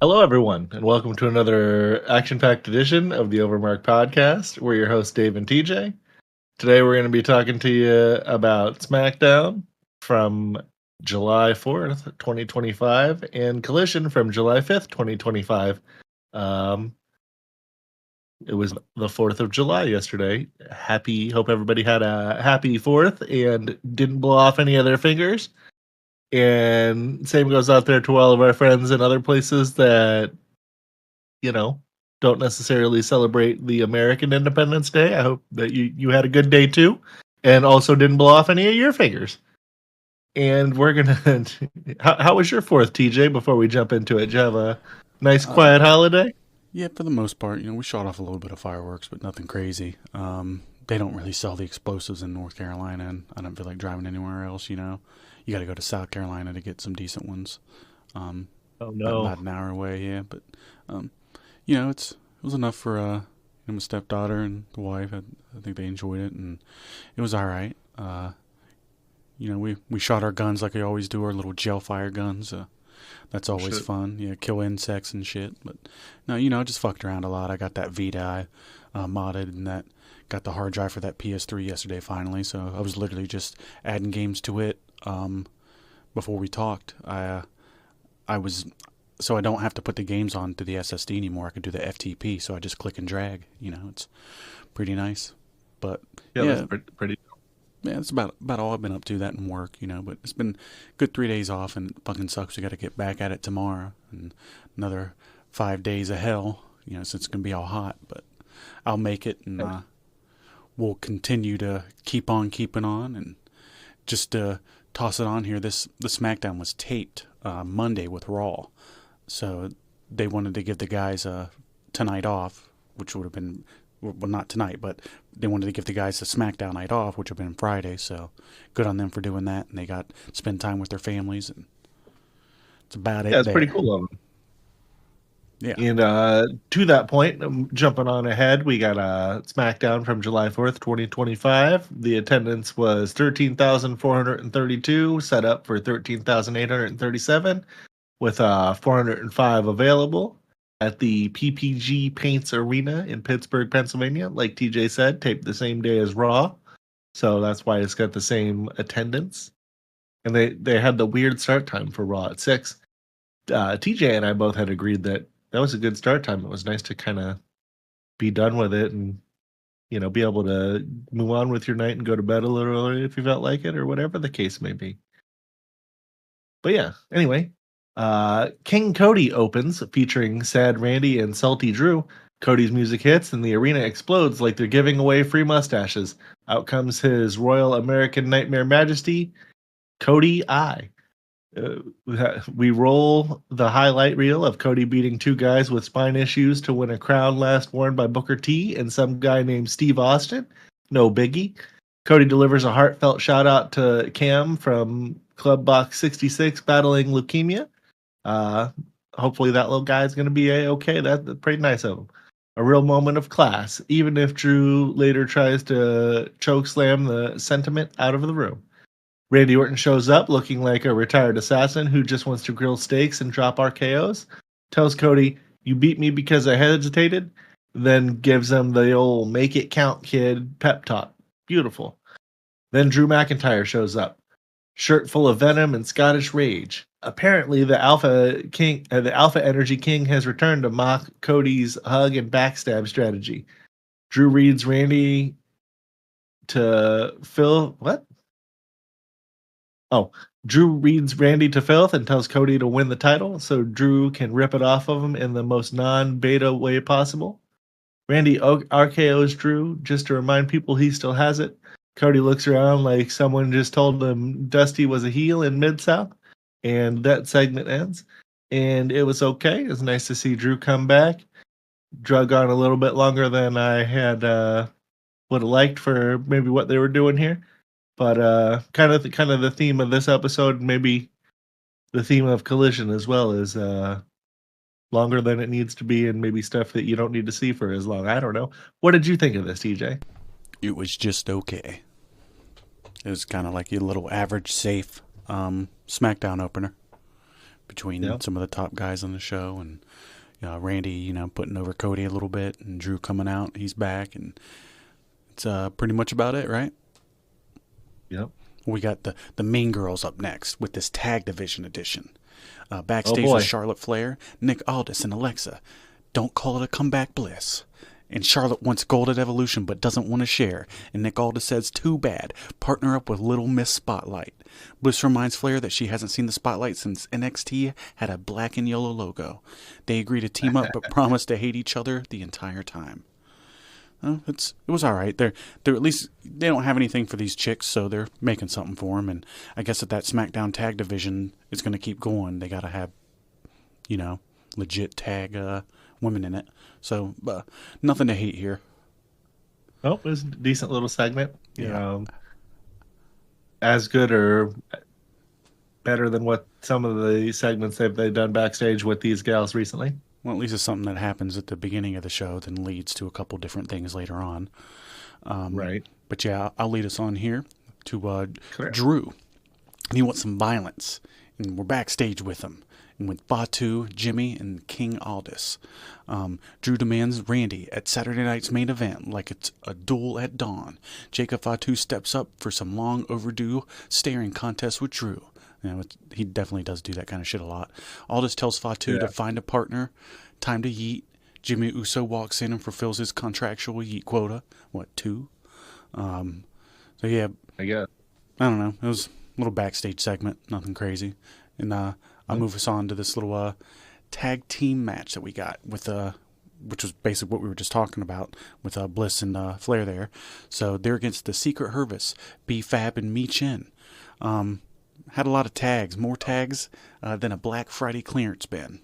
Hello, everyone, and welcome to another action-packed edition of the OverMark Podcast. We're your hosts, Dave and TJ. Today, we're going to be talking to you about SmackDown from July 4th, 2025, and Collision from July 5th, 2025. It was the 4th of July yesterday. Hope everybody had a happy 4th and didn't blow off any of their fingers. And same goes out there to all of our friends in other places that, don't necessarily celebrate the American Independence Day. I hope that you had a good day too, and also didn't blow off any of your fingers. And we're gonna. How was your 4th, TJ? Before we jump into it, did you have a nice, quiet holiday? Yeah, for the most part, we shot off a little bit of fireworks, but nothing crazy. They don't really sell the explosives in North Carolina, and I don't feel like driving anywhere else. You got to go to South Carolina to get some decent ones. Oh no, about an hour away, yeah. But it was enough for my stepdaughter and the wife. I think they enjoyed it, and it was all right. We shot our guns like we always do, our little gel fire guns. That's always fun. Yeah, kill insects and shit. But no, I just fucked around a lot. I got that Vita modded, and that got the hard drive for that PS3 yesterday finally. So I was literally just adding games to it before we talked. I don't have to put the games on to the SSD anymore. I can do the FTP, so I just click and drag. It's pretty nice. But yeah, that's pretty. Yeah, it's about all I've been up to, that and work, But it's been good 3 days off, and it fucking sucks. We got to get back at it tomorrow, and another 5 days of hell, since it's going to be all hot. But I'll make it, and we'll continue to keep on keeping on. And just to toss it on here, the SmackDown was taped Monday with Raw. So they wanted to give the guys tonight off, which would have been... Well, not tonight, but they wanted to give the guys a SmackDown night off, which would have been Friday. So good on them for doing that, and they got to spend time with their families, and it's about it. Yeah, it's pretty cool of them. Yeah. And to that point, jumping on ahead, we got SmackDown from July 4th, 2025. The attendance was 13,432, set up for 13,837, with 405 available at the PPG Paints Arena in Pittsburgh, Pennsylvania. Like TJ said, taped the same day as Raw. So that's why it's got the same attendance. And they had the weird start time for Raw at 6. TJ and I both had agreed that was a good start time. It was nice to kind of be done with it and, be able to move on with your night and go to bed a little early if you felt like it or whatever the case may be. But yeah, anyway. King Cody opens, featuring Sad Randy and Salty Drew. Cody's music hits, and the arena explodes like they're giving away free mustaches. Out comes his Royal American Nightmare Majesty, Cody I. We roll the highlight reel of Cody beating 2 guys with spine issues to win a crown last worn by Booker T and some guy named Steve Austin. No biggie. Cody delivers a heartfelt shout out to Cam from Club Box 66 battling leukemia. Hopefully that little guy is going to be okay. That's pretty nice of him. A real moment of class, even if Drew later tries to choke slam the sentiment out of the room. Randy Orton shows up looking like a retired assassin who just wants to grill steaks and drop RKOs. Tells Cody, "You beat me because I hesitated," then gives him the old "make it count, kid" pep talk. Beautiful. Then Drew McIntyre shows up, shirt full of venom and Scottish rage. Apparently, the Alpha Energy King has returned to mock Cody's hug and backstab strategy. Drew reads Randy to Phil. What? Oh, Drew reads Randy to filth and tells Cody to win the title so Drew can rip it off of him in the most non-beta way possible. Randy RKO's Drew just to remind people he still has it. Cody looks around like someone just told him Dusty was a heel in Mid-South, and that segment ends. And it was okay. It was nice to see Drew come back. Drug on a little bit longer than I had would have liked for maybe what they were doing here. But kind of the theme of this episode, maybe the theme of Collision as well, is longer than it needs to be, and maybe stuff that you don't need to see for as long. I don't know. What did you think of this, TJ? It was just okay. It was kind of like your little average, safe SmackDown opener. between some of the top guys on the show, and Randy, putting over Cody a little bit, and Drew coming out. He's back, and it's pretty much about it, right? Yep. We got the main girls up next with this tag division edition. Backstage with Charlotte Flair, Nick Aldis, and Alexa. Don't call it a comeback, Bliss. And Charlotte wants gold at Evolution but doesn't want to share. And Nick Aldis says, too bad. Partner up with Little Miss Spotlight. Bliss reminds Flair that she hasn't seen the Spotlight since NXT had a black and yellow logo. They agree to team up but promise to hate each other the entire time. It was all right. They're at least, they don't have anything for these chicks, so they're making something for them. And I guess that SmackDown tag division is going to keep going. They got to have, legit tag women in it. So nothing to hate here. Oh, it was a decent little segment. As good or better than what some of the segments they've done backstage with these gals recently. Well, at least it's something that happens at the beginning of the show, then leads to a couple different things later on. Right. But yeah, I'll lead us on here to Drew. And he wants some violence. And we're backstage with him. And with Fatu, Jimmy, and King Aldis. Drew demands Randy at Saturday night's main event like it's a duel at dawn. Jacob Fatu steps up for some long overdue staring contest with Drew. He definitely does do that kind of shit a lot. Aldis tells Fatu to find a partner. Time to yeet. Jimmy Uso walks in and fulfills his contractual yeet quota. What, 2? So yeah. I guess. I don't know. It was a little backstage segment. Nothing crazy. And I'll move us on to this little tag team match that we got with which was basically what we were just talking about with Bliss and Flair there. So they're against the Secret Hervis, B-Fab and Mi Chin. Had a lot of tags, more tags than a Black Friday clearance bin.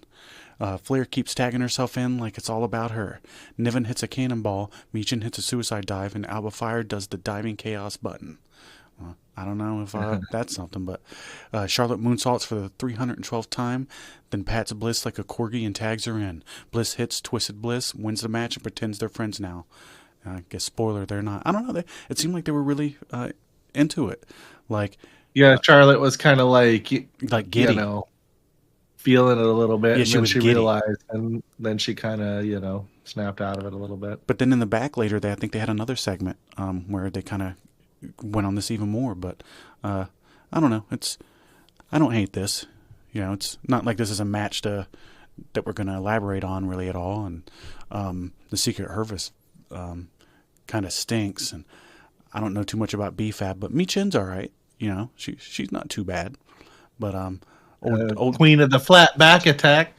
Flair keeps tagging herself in like it's all about her. Niven hits a cannonball, Michin hits a suicide dive, and Alba Fire does the diving chaos button. I don't know if that's something, but Charlotte moonsaults for the 312th time, then pats Bliss like a corgi and tags her in. Bliss hits Twisted Bliss, wins the match, and pretends they're friends now. I guess spoiler, they're not. I don't know. It seemed like they were really into it. Yeah, Charlotte was kind of like giddy. Feeling it a little bit. Yeah, and she then was she giddy. realized, and then she kind of, snapped out of it a little bit. But then in the back later, I think they had another segment where they kind of went on this even more. But I don't know. I don't hate this. It's not like this is a match that we're going to elaborate on really at all. And the Secret Hervis kind of stinks. And I don't know too much about B-Fab, but Mi-Chin's all right. She's not too bad. But old Queen of the Flat Back Attack.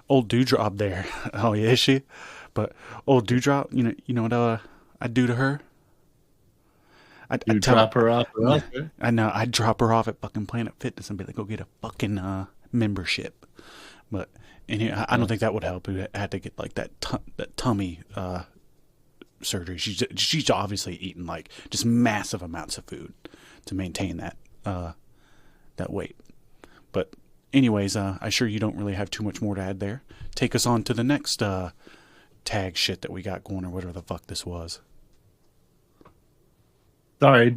Old Dewdrop there. Oh yeah, is she? But old Dewdrop, you know what I'd do to her? I'd drop her off. I know. I'd drop her off at fucking Planet Fitness and be like, go get a fucking membership. But I don't think that would help. We had to get like that tummy surgery. She's obviously eating like just massive amounts of food to maintain that weight. But anyways, I'm sure you don't really have too much more to add there. Take us on to the next tag shit that we got going, or whatever the fuck this was. Sorry,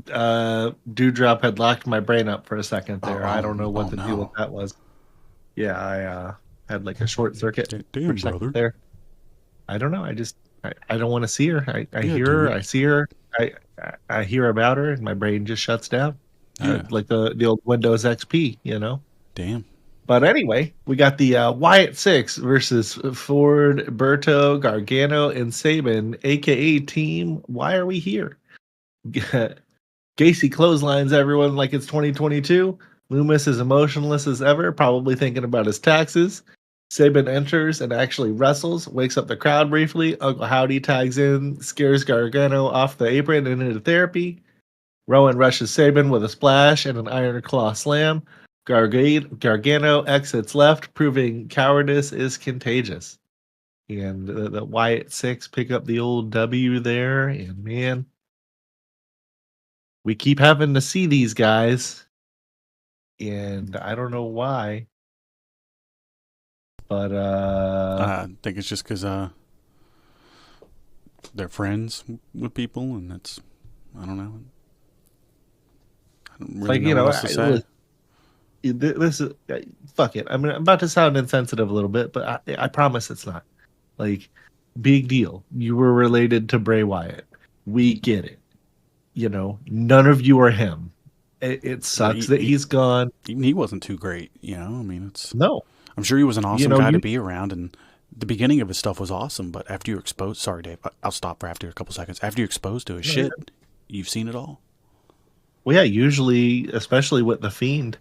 Dewdrop had locked my brain up for a second there. I don't know what the deal with that was. Yeah, I had like a short circuit Damn, for a second brother. there. I don't know. I don't want to see her. I hear her. Dude. I see her. I hear about her, and my brain just shuts down. Yeah. Like the old Windows XP, Damn. But anyway, we got the Wyatt Sicks versus Ford, Berto, Gargano, and Sabin, a.k.a. Team Why Are We Here? Gacy clotheslines everyone like it's 2022. Loomis is emotionless as ever, probably thinking about his taxes. Sabin enters and actually wrestles, wakes up the crowd briefly. Uncle Howdy tags in, scares Gargano off the apron and into therapy. Rowan rushes Sabin with a splash and an iron claw slam. Gargano exits left, proving cowardice is contagious. And the Wyatt Sicks pick up the old W there. And man, we keep having to see these guys. And I don't know why. But I think it's just because they're friends with people, and it's, I don't know. I don't really know what else to say. this is fuck it. I'm about to sound insensitive a little bit, but I promise it's not. Like, big deal. You were related to Bray Wyatt. We get it. You know, none of you are him. It sucks that he's gone. He wasn't too great, you know. I mean, no. I'm sure he was an awesome guy to be around, and the beginning of his stuff was awesome. But after you're exposed, sorry, Dave, I'll stop for after a couple seconds. After you're exposed to his shit, you've seen it all. Well, yeah, usually, especially with The Fiend,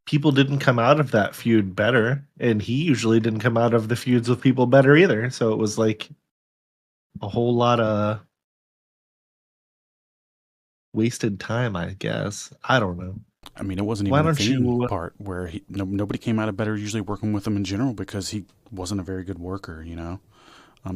people didn't come out of that feud better, and he usually didn't come out of the feuds with people better either. So it was like a whole lot of wasted time, I guess. I don't know. I mean, it wasn't even the Fiend part where nobody came out of better usually working with him in general because he wasn't a very good worker, you know.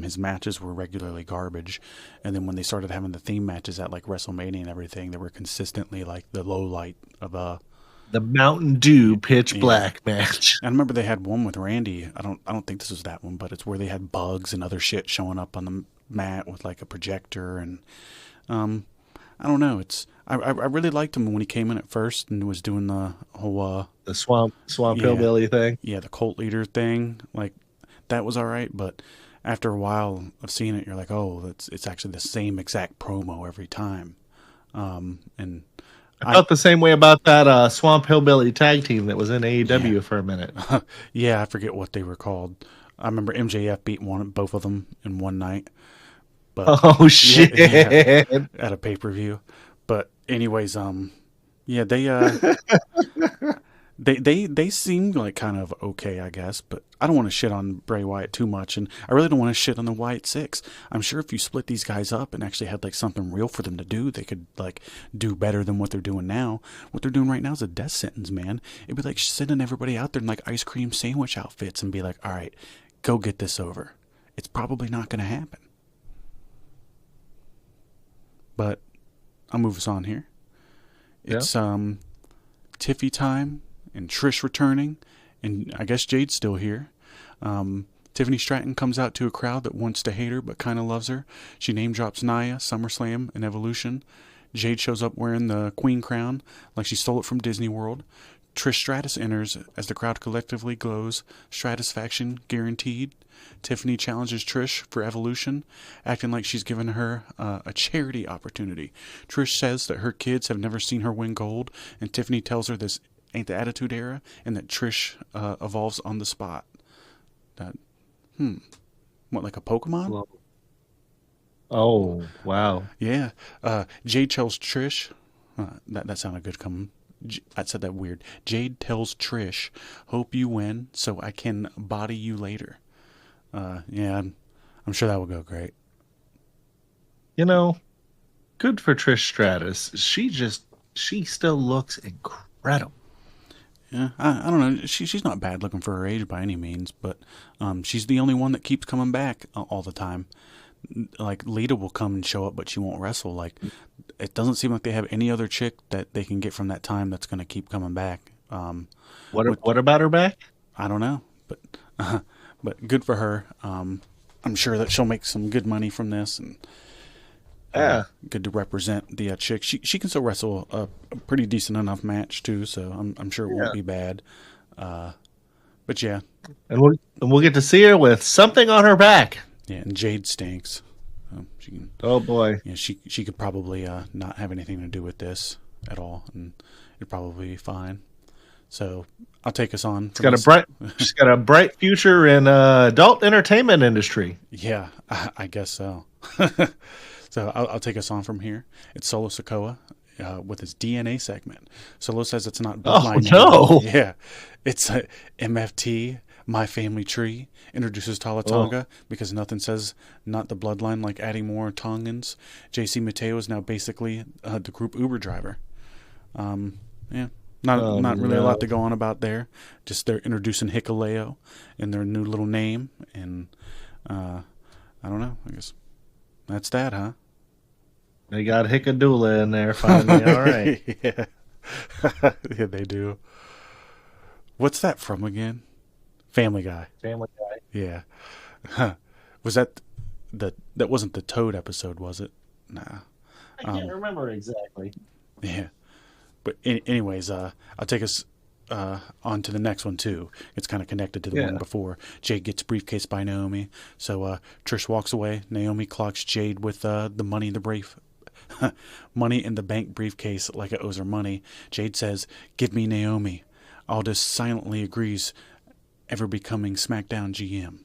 His matches were regularly garbage, and then when they started having the theme matches at like WrestleMania and everything, they were consistently like the low light of the Mountain Dew pitch black match. I remember they had one with Randy. I don't think this was that one, but it's where they had bugs and other shit showing up on the mat with like a projector, and I don't know. I really liked him when he came in at first and was doing the whole the swamp hillbilly thing. Yeah, the cult leader thing. Like that was all right, but after a while of seeing it, you're like, oh, it's actually the same exact promo every time. And I felt the same way about that Swamp Hillbilly tag team that was in AEW for a minute. Yeah, I forget what they were called. I remember MJF beat both of them in one night. But oh shit! Yeah, at a pay-per-view. But anyways, yeah, they seemed like kind of okay, I guess. But I don't want to shit on Bray Wyatt too much, and I really don't want to shit on the Wyatt Sicks. I'm sure if you split these guys up and actually had like something real for them to do, they could like do better than what they're doing now. What they're doing right now is a death sentence, man. It'd be like sending everybody out there in like ice cream sandwich outfits and be like, all right, go get this over. It's probably not going to happen. But I'll move us on here. It's Tiffy time and Trish returning, and I guess Jade's still here. Tiffany Stratton comes out to a crowd that wants to hate her but kind of loves her. She name drops Nia, SummerSlam, and Evolution. Jade shows up wearing the queen crown like she stole it from Disney World. Trish Stratus enters as the crowd collectively glows. Stratusfaction guaranteed. Tiffany challenges Trish for Evolution, acting like she's given her a charity opportunity. Trish says that her kids have never seen her win gold, and Tiffany tells her this ain't the Attitude Era, and that Trish evolves on the spot. What, like a Pokemon? Oh, wow. Yeah. Jade tells Trish, that sounded good coming. I said that weird. Jade tells Trish, hope you win so I can body you later. Yeah, I'm sure that will go great. You know, good for Trish Stratus. She still looks incredible. Yeah, I don't know. She's not bad looking for her age by any means, but she's the only one that keeps coming back all the time. Like Lita will come and show up, but she won't wrestle. Like it doesn't seem like they have any other chick that they can get from that time that's going to keep coming back. What about her back? I don't know, but good for her. I'm sure that she'll make some good money from this, and good to represent the chick. She can still wrestle a pretty decent enough match too, so I'm sure it won't be bad. But yeah, and we'll get to see her with something on her back. Yeah, and Jade stinks. She can, oh boy. Yeah, she could probably not have anything to do with this at all, and it'd probably be fine. So I'll take us on. She's got a bright future in adult entertainment industry. Yeah, I guess so. So I'll take us on from here. It's Solo Sikoa with his DNA segment. Solo says it's not bloodline. Oh no! Yeah, it's MFT. My Family Tree introduces Tala Tonga because nothing says not the bloodline like adding more Tongans. JC Mateo is now basically the group Uber driver. Yeah, not really a lot to go on about there. Just they're introducing Hikuleo in their new little name, and I don't know. I guess that's that, huh? They got Hickadula in there finally. All right. Yeah. Yeah, they do. What's that from again? Family Guy. Family Guy. Yeah. Huh. Was that that wasn't the Toad episode, was it? Nah. I can't remember exactly. Yeah. But anyways, I'll take us on to the next one too. It's kind of connected to the one before. Jade gets briefcase by Naomi. So Trish walks away. Naomi clocks Jade with the money in the money in the bank briefcase like it owes her money. Jade says, "Give me Naomi." Aldous silently agrees, ever becoming SmackDown GM.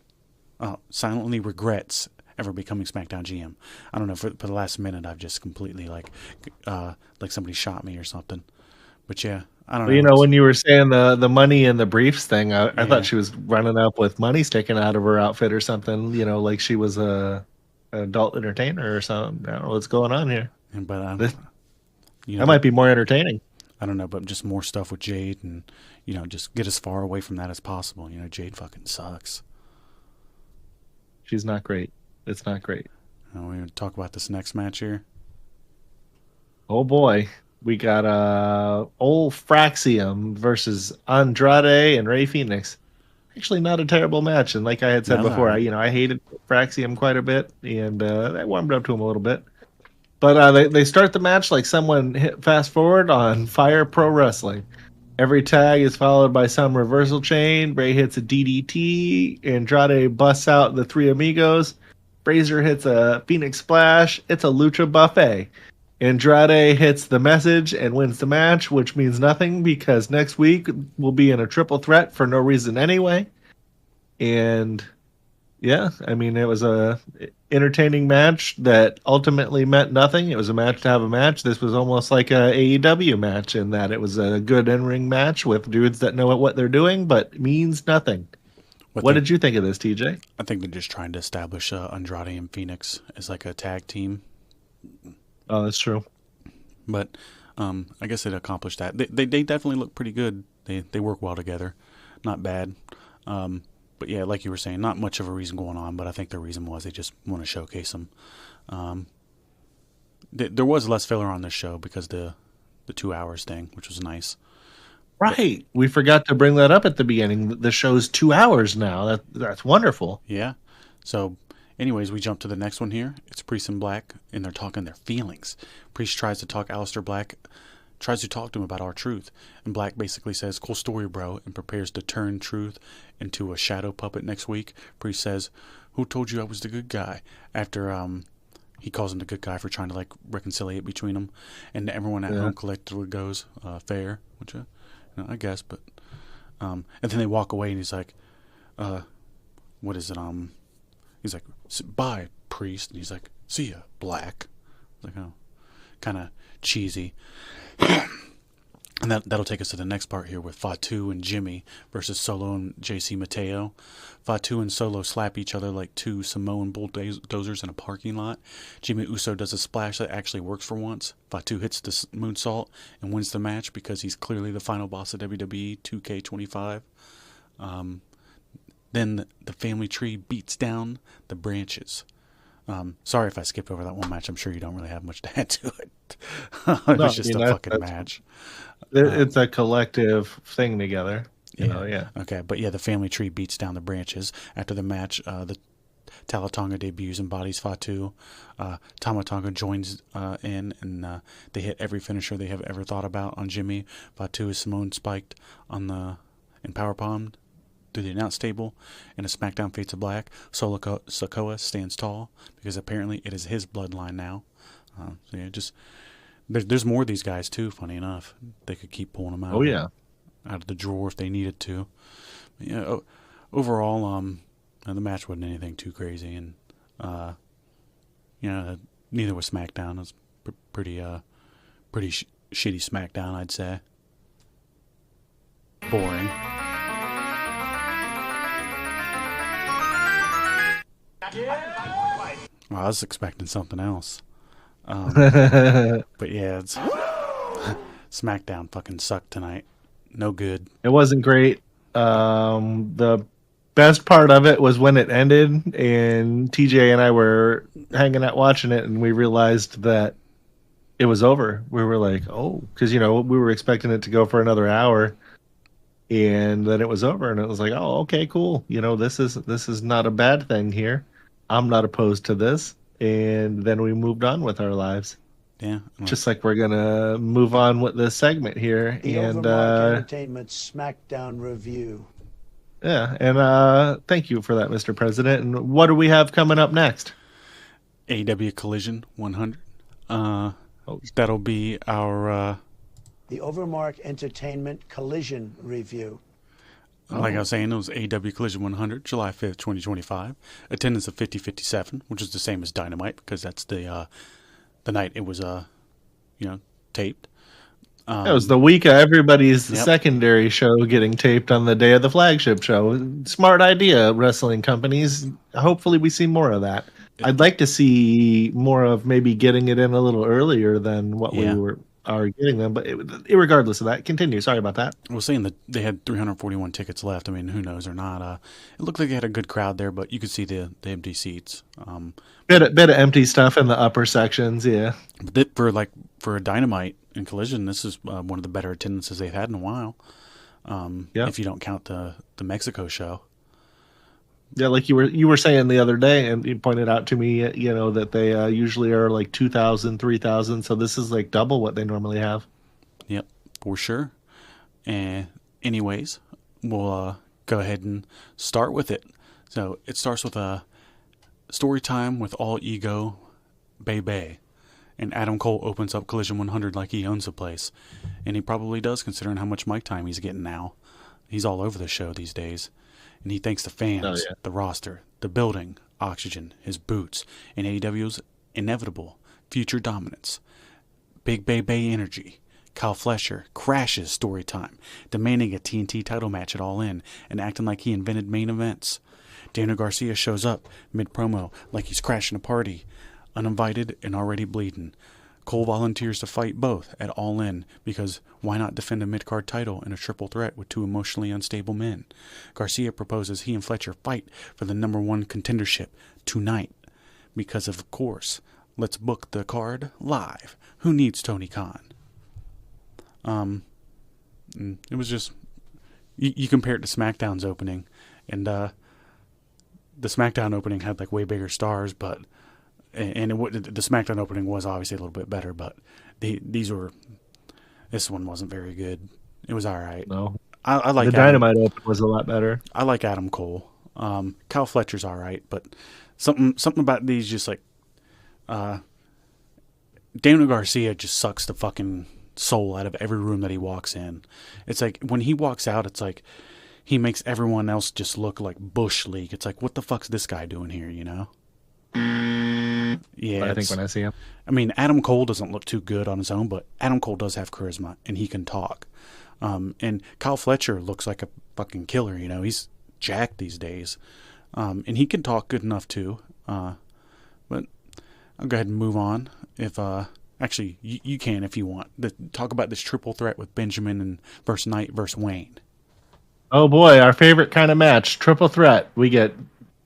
Silently regrets ever becoming SmackDown GM. I don't know, for the last minute I've just completely like somebody shot me or something. But yeah, I don't know. You know, when you were saying the money in the briefs thing, I thought she was running up with money sticking out of her outfit or something, you know, like she was a adult entertainer or something. I don't know what's going on here. But that might be more entertaining. I don't know, but just more stuff with Jade and, you know, just get as far away from that as possible. You know, Jade fucking sucks. She's not great. It's not great. We're going to talk about this next match here. Oh boy. We got old Fraxium versus Andrade and Rey Fenix. Actually, not a terrible match. And like I had said before, I hated Fraxium quite a bit, and I warmed up to him a little bit. But they start the match like someone hit fast forward on Fire Pro Wrestling. Every tag is followed by some reversal chain. Rey hits a DDT. Andrade busts out the Three Amigos. Razor hits a Phoenix Splash. It's a Lucha Buffet. Andrade hits the message and wins the match, which means nothing because next week we'll be in a triple threat for no reason anyway. And yeah, I mean, it was a entertaining match that ultimately meant nothing. It was a match to have a match. This was almost like a AEW match in that it was a good in-ring match with dudes that know what they're doing, but means nothing. What did you think of this, TJ? I think they're just trying to establish Andrade and Phoenix as like a tag team. Oh, that's true. But I guess it accomplished that. They definitely look pretty good. They work well together. Not bad. But yeah, like you were saying, not much of a reason going on, but I think the reason was they just want to showcase them. There was less filler on this show because the 2 hours thing, which was nice. Right. We forgot to bring that up at the beginning. The show's 2 hours now. That's wonderful. Yeah. So anyways, we jump to the next one here. It's Priest and Black, and they're talking their feelings. Priest tries to talk Aleister Black, tries to talk to him about R-Truth, and Black basically says, "Cool story, bro," and prepares to turn Truth into a shadow puppet next week. Priest says, "Who told you I was the good guy?" After he calls him the good guy for trying to like reconciliate between them, and everyone at home collectively goes, "Fair," which I guess, but and then they walk away, and he's like, "What is it?" He's like, "Bye, Priest," and he's like, "See ya, Black." Like, oh, kind of cheesy. And that'll take us to the next part here with Fatu and Jimmy versus Solo and JC Mateo. Fatu and Solo slap each other like two Samoan bulldozers in a parking lot. Jimmy Uso does a splash that actually works for once. Fatu hits the moonsault and wins the match because he's clearly the final boss of WWE 2K25. Then the family tree beats down the branches. Sorry if I skipped over that one match. I'm sure you don't really have much to add to it. It was just a fucking match. It's a collective thing together. You know, yeah. Okay, but yeah, the family tree beats down the branches. After the match, the Tala Tonga debuts and bodies Fatu. Tala Tonga joins in, and they hit every finisher they have ever thought about on Jimmy. Fatu is Simone spiked in powerbomb through the announce table, and a SmackDown fades to black. Sikoa stands tall because apparently it is his bloodline now. So yeah, just there's more of these guys too. Funny enough, they could keep pulling them out. Oh yeah, out of the drawer if they needed to. But yeah, overall, the match wasn't anything too crazy, and neither was SmackDown. It was pretty shitty SmackDown, I'd say. Boring. Well, I was expecting something else. But yeah, SmackDown fucking sucked tonight. No good. It wasn't great. The best part of it was when it ended, and TJ and I were hanging out watching it, and we realized that it was over. We were like, oh, because we were expecting it to go for another hour, and then it was over, and it was like, oh, okay, cool. This is not a bad thing here. I'm not opposed to this. And then we moved on with our lives. Yeah. Just like we're gonna move on with this segment here, The and OverMark Entertainment SmackDown review. yeah, and thank you for that, Mr. President. And what do we have coming up next? AEW Collision 100. That'll be our The OverMark Entertainment Collision review. like I was saying, it was AEW Collision 100, July 5th, 2025. Attendance of 50-57, which is the same as Dynamite because that's the night it was taped. It was the week of everybody's Yep. secondary show getting taped on the day of the flagship show. Smart idea, wrestling companies. Hopefully we see more of that. I'd like to see more of maybe getting it in a little earlier than what Yeah. we are getting them. But regardless of that, continue. Sorry about that. I was saying that they had 341 tickets left. I mean, who knows or not. It looked like they had a good crowd there, but you could see the empty seats. Bit of empty stuff in the upper sections, yeah. But for a Dynamite and Collision, this is one of the better attendances they've had in a while. Yeah. If you don't count the Mexico show. Yeah, like you were saying the other day, and you pointed out to me, that they usually are like 2,000, 3,000. So this is like double what they normally have. Yep, for sure. And anyways, we'll go ahead and start with it. So it starts with a story time with All Ego, Bay. And Adam Cole opens up Collision 100 like he owns the place. And he probably does, considering how much mic time he's getting now. He's all over the show these days. And he thanks the fans, the roster, the building, Oxygen, his boots, and AEW's inevitable future dominance. Big Bay energy. Kyle Fletcher crashes story time, demanding a TNT title match at All In and acting like he invented main events. Daniel Garcia shows up mid-promo like he's crashing a party, uninvited and already bleeding. Cole volunteers to fight both at All In because why not defend a mid-card title in a triple threat with two emotionally unstable men? Garcia proposes he and Fletcher fight for the number one contendership tonight because of course, let's book the card live. Who needs Tony Khan? It was just you compare it to SmackDown's opening, and the SmackDown opening had like way bigger stars, but the SmackDown opening was obviously a little bit better, but this one wasn't very good. It was all right. No, I like the Dynamite open was a lot better. I like Adam Cole. Kyle Fletcher's all right, but something about these just like Daniel Garcia just sucks the fucking soul out of every room that he walks in. It's like when he walks out, it's like he makes everyone else just look like Bush League. It's like, what the fuck's this guy doing here, you know? Yeah, I think when I see him, I mean, Adam Cole doesn't look too good on his own, but Adam Cole does have charisma and he can talk. And Kyle Fletcher looks like a fucking killer, you know? He's jacked these days, and he can talk good enough too. But I'll go ahead and move on. If actually, you can if you want. Talk about this triple threat with Benjamin and versus Knight versus Wayne. Oh boy, our favorite kind of match, triple threat. We get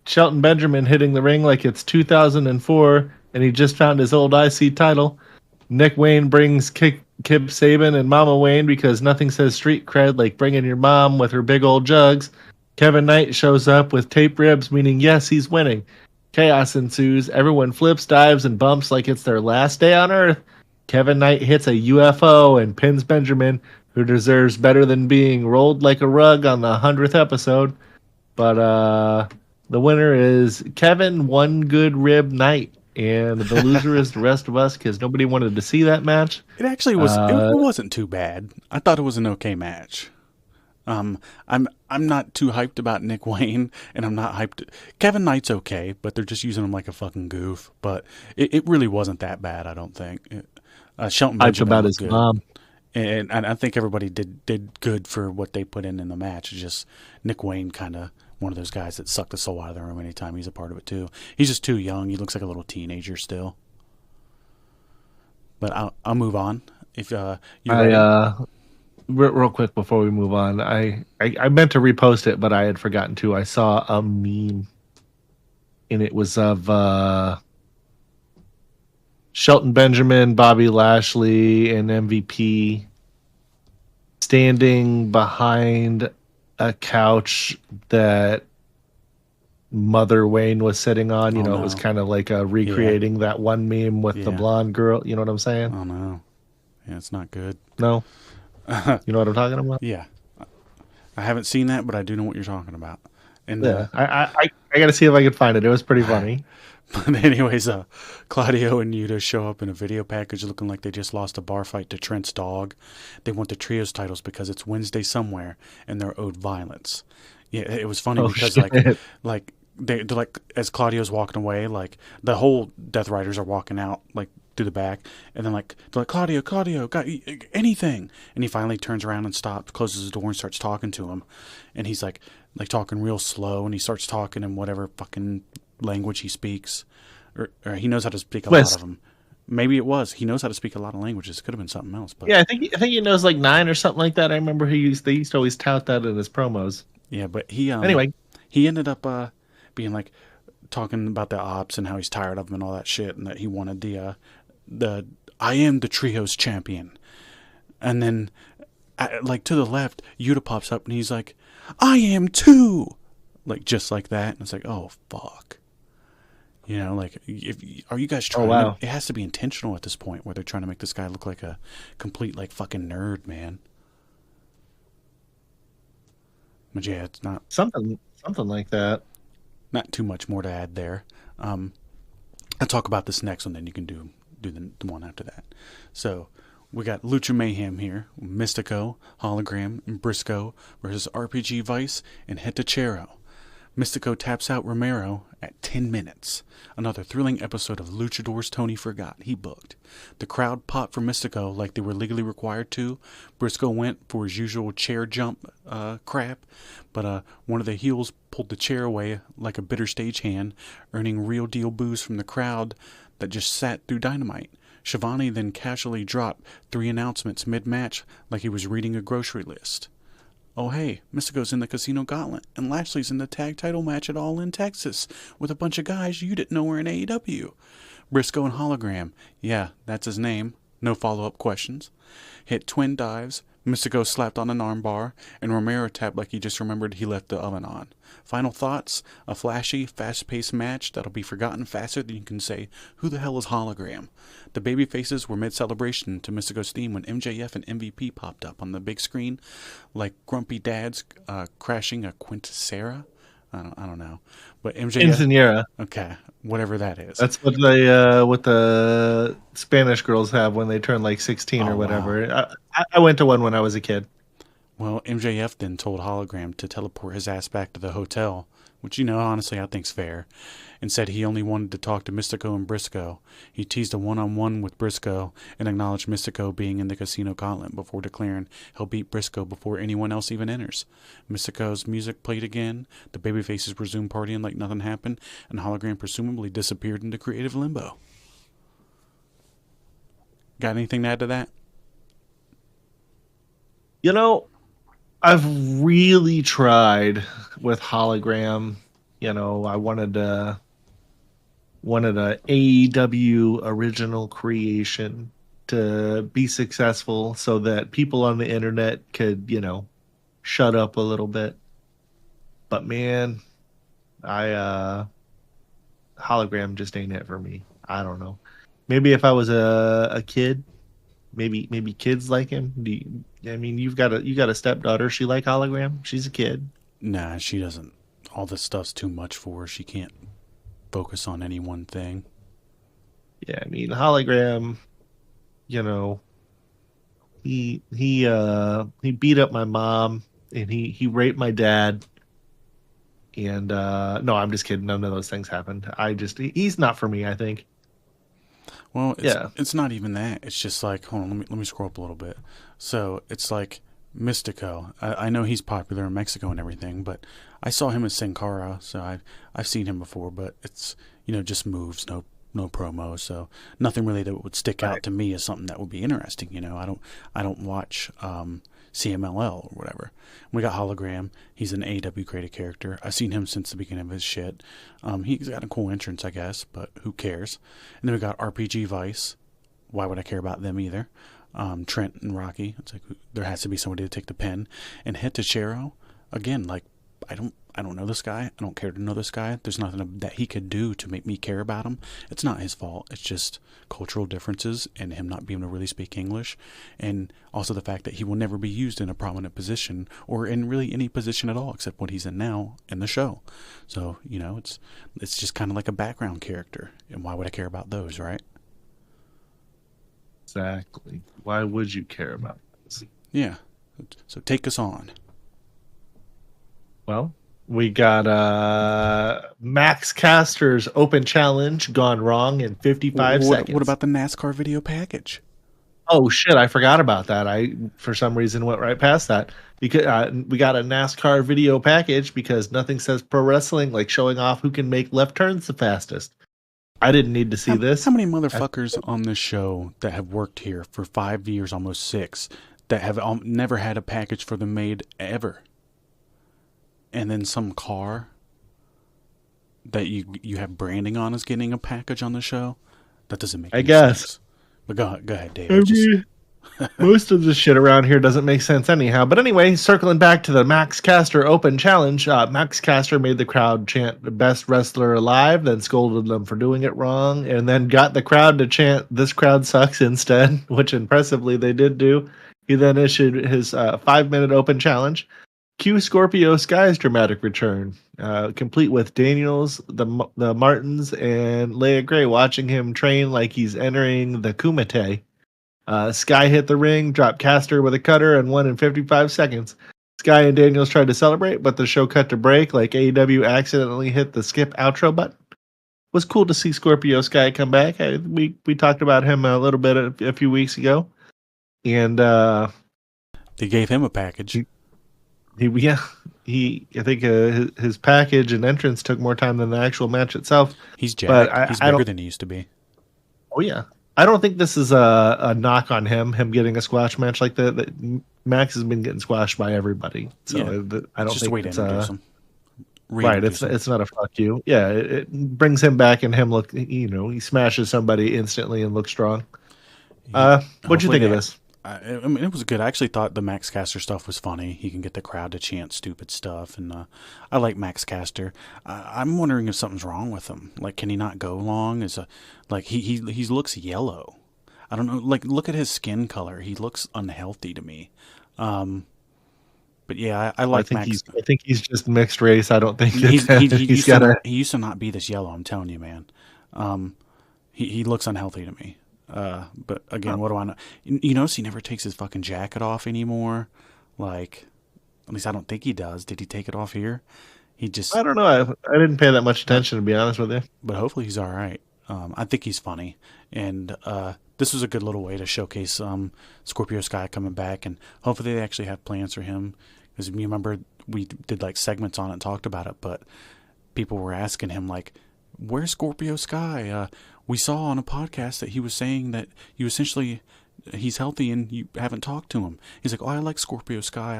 Shelton Benjamin hitting the ring like it's 2004, and he just found his old IC title. Nick Wayne brings Kip Saban and Mama Wayne because nothing says street cred like bringing your mom with her big old jugs. Kevin Knight shows up with tape ribs, meaning yes, he's winning. Chaos ensues. Everyone flips, dives, and bumps like it's their last day on Earth. Kevin Knight hits a UFO and pins Benjamin, who deserves better than being rolled like a rug on the 100th episode. But the winner is Kevin One Good Rib Knight. And the loser is the rest of us because nobody wanted to see that match. It actually was. It wasn't too bad. I thought it was an okay match. I'm not too hyped about Nick Wayne, and I'm not hyped. Kevin Knight's okay, but they're just using him like a fucking goof. But it really wasn't that bad, I don't think. Shelton Hyped Benjamin about looked his good. mom. And I think everybody did good for what they put in the match. It's just Nick Wayne kind of one of those guys that suck the soul out of the room anytime he's a part of it too. He's just too young. He looks like a little teenager still. But I'll move on. If Real quick before we move on, I meant to repost it, but I had forgotten to. I saw a meme, and it was of Shelton Benjamin, Bobby Lashley, and MVP standing behind a couch that Mother Wayne was sitting on. You Oh, know, no. it was kind of like recreating that one meme with the Yeah. blonde girl. You know what I'm saying? Oh no, yeah, it's not good. No, you know what I'm talking about? Yeah, I haven't seen that, but I do know what you're talking about. And Yeah, I got to see if I can find it. It was pretty funny. but anyways, Claudio and Yuta show up in a video package looking like they just lost a bar fight to Trent's dog. They want the trios titles because it's Wednesday somewhere and they're owed violence. Yeah, it was funny because shit. like they're like as Claudio's walking away, like the whole Death Riders are walking out like through the back, and then like they're like Claudio, got anything? And he finally turns around and stops, closes the door, and starts talking to him, and he's like talking real slow, and he starts talking in whatever fucking language he speaks, or he knows how to speak a lot of them. Maybe it was he knows how to speak a lot of languages. It could have been something else, but Yeah, I think he knows like 9 or something like that. I remember they used to always tout that in his promos. yeah, but he Anyway, he ended up being like talking about the ops and how he's tired of them and all that shit, and that he wanted the I am the trios champion. And then like to the left, Yuta pops up and he's like, I am too, like just like that. And it's like, oh fuck, you know, like are you guys trying? wow. It has to be intentional at this point where they're trying to make this guy look like a complete like fucking nerd, man. But yeah, it's not something like that. not too much more to add there. I'll talk about this next one, then you can do the one after that. So we got Lucha Mayhem here, Mistico, Hologram, and Briscoe versus RPG Vice and Hitachero. Mistico taps out Romero at 10 minutes. Another thrilling episode of Luchadors Tony forgot he booked. The crowd popped for Mistico like they were legally required to. Briscoe went for his usual chair jump crap, but one of the heels pulled the chair away like a bitter stagehand, earning real deal boos from the crowd that just sat through Dynamite. Shivani then casually dropped 3 announcements mid-match like he was reading a grocery list. Oh hey, Mistico's in the Casino Gauntlet, and Lashley's in the tag title match at All in Texas with a bunch of guys you didn't know were in AEW. Briscoe and Hologram, yeah, that's his name, no follow-up questions. Hit twin dives, Mistico slapped on an armbar, and Romero tapped like he just remembered he left the oven on. Final thoughts, a flashy, fast-paced match that'll be forgotten faster than you can say, who the hell is Hologram? The babyfaces were mid-celebration to Mistico's theme when MJF and MVP popped up on the big screen, like grumpy dads crashing a Quintessera. I don't know, but MJF. Quinceañera. Okay, whatever that is. That's what the Spanish girls have when they turn like 16 or whatever. Wow. I went to one when I was a kid. Well, MJF then told Hologram to teleport his ass back to the hotel, which, you know, honestly, I think's fair, and said he only wanted to talk to Mistico and Briscoe. He teased a one-on-one with Briscoe and acknowledged Mistico being in the Casino Gauntlet before declaring he'll beat Briscoe before anyone else even enters. Mistico's music played again, the babyfaces resumed partying like nothing happened, and Hologram presumably disappeared into creative limbo. Got anything to add to that? You know, I've really tried with Hologram. You know, I wanted a AEW original creation to be successful so that people on the internet could, you know, shut up a little bit. But man, Hologram just ain't it for me. I don't know. Maybe if I was a kid, maybe kids like him. I mean, you got a stepdaughter. She like Hologram? She's a kid. Nah, she doesn't. All this stuff's too much for her. She can't focus on any one thing. Yeah, I mean, Hologram, you know, he beat up my mom and he raped my dad. And no, I'm just kidding. None of those things happened. He's not for me, I think. Well, it's not even that. It's just like, hold on, let me scroll up a little bit. So it's like Mistico. I know he's popular in Mexico and everything, but I saw him as Sin Cara, so I've seen him before. But it's, you know, just moves, no promo, so nothing really that would stick out to me as something that would be interesting. You know, I don't watch CMLL or whatever. We got Hologram. He's an AEW created character. I've seen him since the beginning of his shit. He's got a cool entrance, I guess, but who cares? And then we got RPG Vice. Why would I care about them either? Trent and Rocky. It's like there has to be somebody to take the pen. And Hitachero, again, like I don't know this guy. I don't care to know this guy. There's nothing that he could do to make me care about him. It's not his fault. It's just cultural differences and him not being able to really speak English. And also the fact that he will never be used in a prominent position or in really any position at all except what he's in now in the show. So, you know, it's just kind of like a background character. And why would I care about those, right? Exactly. Why would you care about this? Yeah. So take us on. Well, we got Max Caster's open challenge gone wrong in 55 seconds. What about the NASCAR video package? Oh shit, I forgot about that. I for some reason went right past that. Because we got a NASCAR video package because nothing says pro wrestling like showing off who can make left turns the fastest. I didn't need to see this. How many motherfuckers on this show that have worked here for 5 years, almost 6, that have never had a package for them made ever? And then some car that you have branding on is getting a package on the show? That doesn't make any sense. But go ahead, Dave. Most of the shit around here doesn't make sense anyhow. But anyway, circling back to the Max Caster Open Challenge, Max Caster made the crowd chant the best wrestler alive, then scolded them for doing it wrong, and then got the crowd to chant this crowd sucks instead, which impressively they did do. He then issued his 5-minute open challenge. Cue Scorpio Sky's dramatic return, complete with Daniels, the Martins, and Leia Gray watching him train like he's entering the Kumite. Sky hit the ring, dropped Caster with a cutter, and won in 55 seconds. Sky and Daniels tried to celebrate, but the show cut to break like AEW accidentally hit the skip outro button. It was cool to see Scorpio Sky come back. We talked about him a little bit a few weeks ago. And they gave him a package. I think his package and entrance took more time than the actual match itself. He's jacked. He's bigger than he used to be. Oh yeah, I don't think this is a knock on him getting a squash match like that. Max has been getting squashed by everybody, so yeah, I don't think it's right. It's not a fuck you. Yeah, it brings him back and him look. You know, he smashes somebody instantly and looks strong. What'd you think of this? I mean, it was good. I actually thought the Max Caster stuff was funny. He can get the crowd to chant stupid stuff, and I like Max Caster. I'm wondering if something's wrong with him. Like, can he not go long? He looks yellow. I don't know. Like, look at his skin color. He looks unhealthy to me. But yeah, I like Max. I think he's just mixed race. I don't think he used to not be this yellow. I'm telling you, man. He looks unhealthy to me. But again, what do I know? You notice he never takes his fucking jacket off anymore. Like, at least I don't think he does. Did he take it off here? I don't know. I didn't pay that much attention, to be honest with you. But hopefully he's all right. I think he's funny. And this was a good little way to showcase Scorpio Sky coming back. And hopefully they actually have plans for him. Because you remember we did like segments on it and talked about it. But people were asking him like, where's Scorpio Sky? We saw on a podcast that he was saying that he's healthy and you haven't talked to him. He's like, oh, I like Scorpio Sky.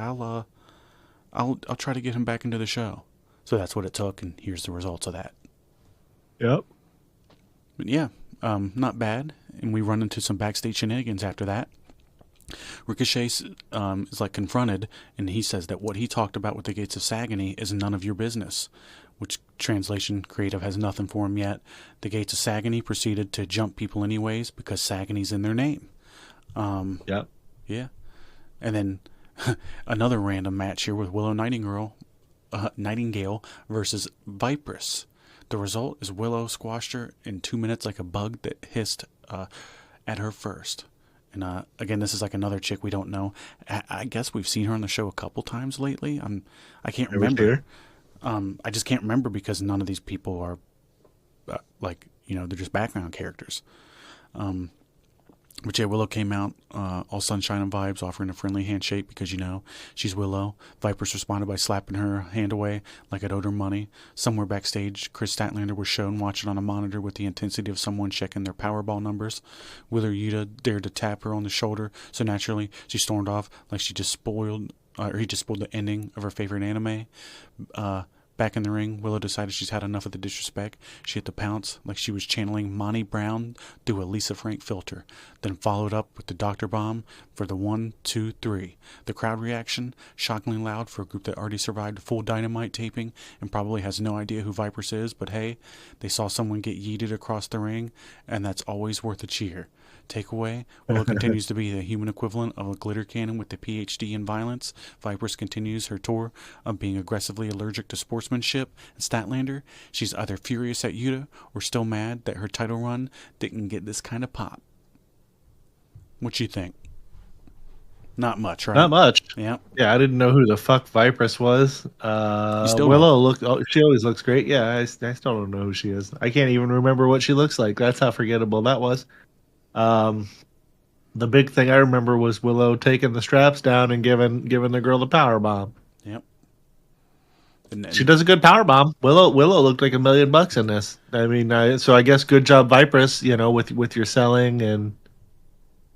I'll try to get him back into the show. So that's what it took, and here's the results of that. Yep. But yeah, not bad. And we run into some backstage shenanigans after that. Ricochet is like confronted, and he says that what he talked about with the Gates of Sagany is none of your business. Which translation creative has nothing for him yet. The Gates of Sagany proceeded to jump people anyways because Sagany's in their name. Yep. Yeah. And then another random match here with Willow Nightingale versus Vipress. The result is Willow squashed her in 2 minutes like a bug that hissed at her first. And again, this is like another chick we don't know. I guess we've seen her on the show a couple times lately. I can't remember. I just can't remember because none of these people are they're just background characters. But yeah, Willow came out all sunshine and vibes, offering a friendly handshake because, she's Willow. Vipress responded by slapping her hand away like it owed her money. Somewhere backstage, Chris Statlander was shown watching on a monitor with the intensity of someone checking their Powerball numbers. Wheeler Yuta dared to tap her on the shoulder, so naturally she stormed off like he just spoiled the ending of her favorite anime. Back in the ring, Willow decided she's had enough of the disrespect. She hit the pounce like she was channeling Monty Brown through a Lisa Frank filter, then followed up with the Dr. Bomb for the 1, 2, 3. The crowd reaction, shockingly loud for a group that already survived a full Dynamite taping and probably has no idea who Vipress is, but hey, they saw someone get yeeted across the ring, and that's always worth a cheer. Takeaway, Willow continues to be the human equivalent of a glitter cannon with a PhD in violence. Vipress continues her tour of being aggressively allergic to sportsmanship and Statlander. She's either furious at Yuta or still mad that her title run didn't get this kind of pop. What you think? Not much, right? Not much. Yeah. Yeah, I didn't know who the fuck Vipress was. Willow she always looks great. Yeah, I still don't know who she is. I can't even remember what she looks like. That's how forgettable that was. The big thing I remember was Willow taking the straps down and giving the girl the power bomb. Yep. And she does a good power bomb. Willow looked like $1 million in this. I mean, so I guess good job, Vipress. With your selling, and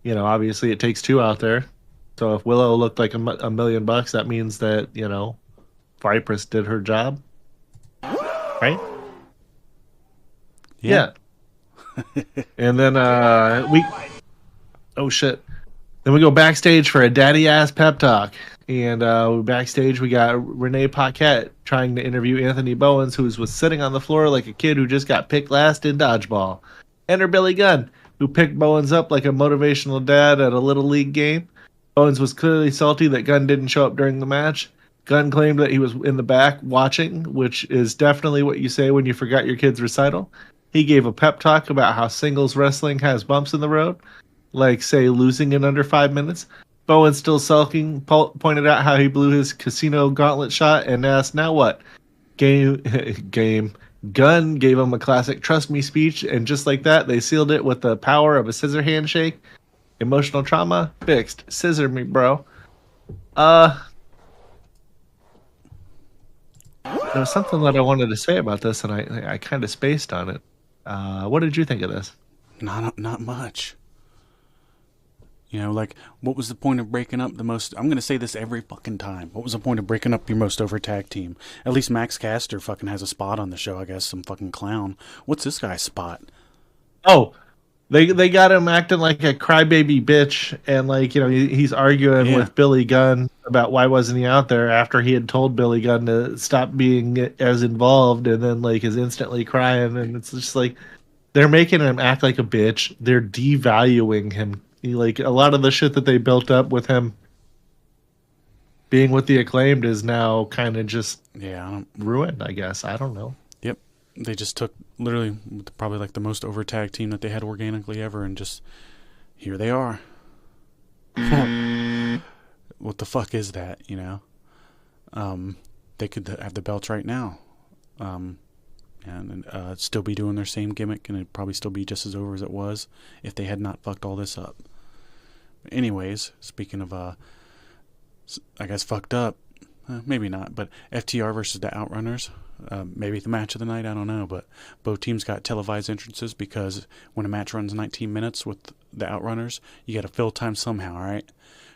obviously it takes two out there. So if Willow looked like $1 million, that means that Vipress did her job, right? Yeah. And then oh shit. Then we go backstage for a daddy ass pep talk. And backstage we got Renee Paquette trying to interview Anthony Bowens, who was sitting on the floor like a kid who just got picked last in dodgeball. Enter Billy Gunn, who picked Bowens up like a motivational dad at a little league game. Bowens was clearly salty that Gunn didn't show up during the match. Gunn claimed that he was in the back watching, which is definitely what you say when you forgot your kid's recital. He gave a pep talk about how singles wrestling has bumps in the road, like, say, losing in under 5 minutes. Bowen, still sulking, pointed out how he blew his casino gauntlet shot and asked, now what? Game. Gunn gave him a classic trust me speech, and just like that, they sealed it with the power of a scissor handshake. Emotional trauma fixed. Scissor me, bro. There was something that I wanted to say about this, and I kind of spaced on it. What did you think of this? Not much. What was the point of breaking up the most... I'm going to say this every fucking time. What was the point of breaking up your most over tag team? At least Max Caster fucking has a spot on the show, I guess. Some fucking clown. What's this guy's spot? Oh, they got him acting like a crybaby bitch, and he's arguing with Billy Gunn about why wasn't he out there after he had told Billy Gunn to stop being as involved, and then is instantly crying, and it's just they're making him act like a bitch. They're devaluing him. A lot of the shit that they built up with him being with the Acclaimed is now kind of just ruined, I guess. I don't know. Yep. They just took literally probably the most over tag team that they had organically ever, and just here they are. What the fuck is that, They could have the belts right now. And still be doing their same gimmick, and it'd probably still be just as over as it was if they had not fucked all this up. Anyways, speaking of, I guess fucked up, maybe not, but FTR versus the Outrunners, maybe the match of the night, I don't know, but both teams got televised entrances because when a match runs 19 minutes with the Outrunners, you got to fill time somehow, right?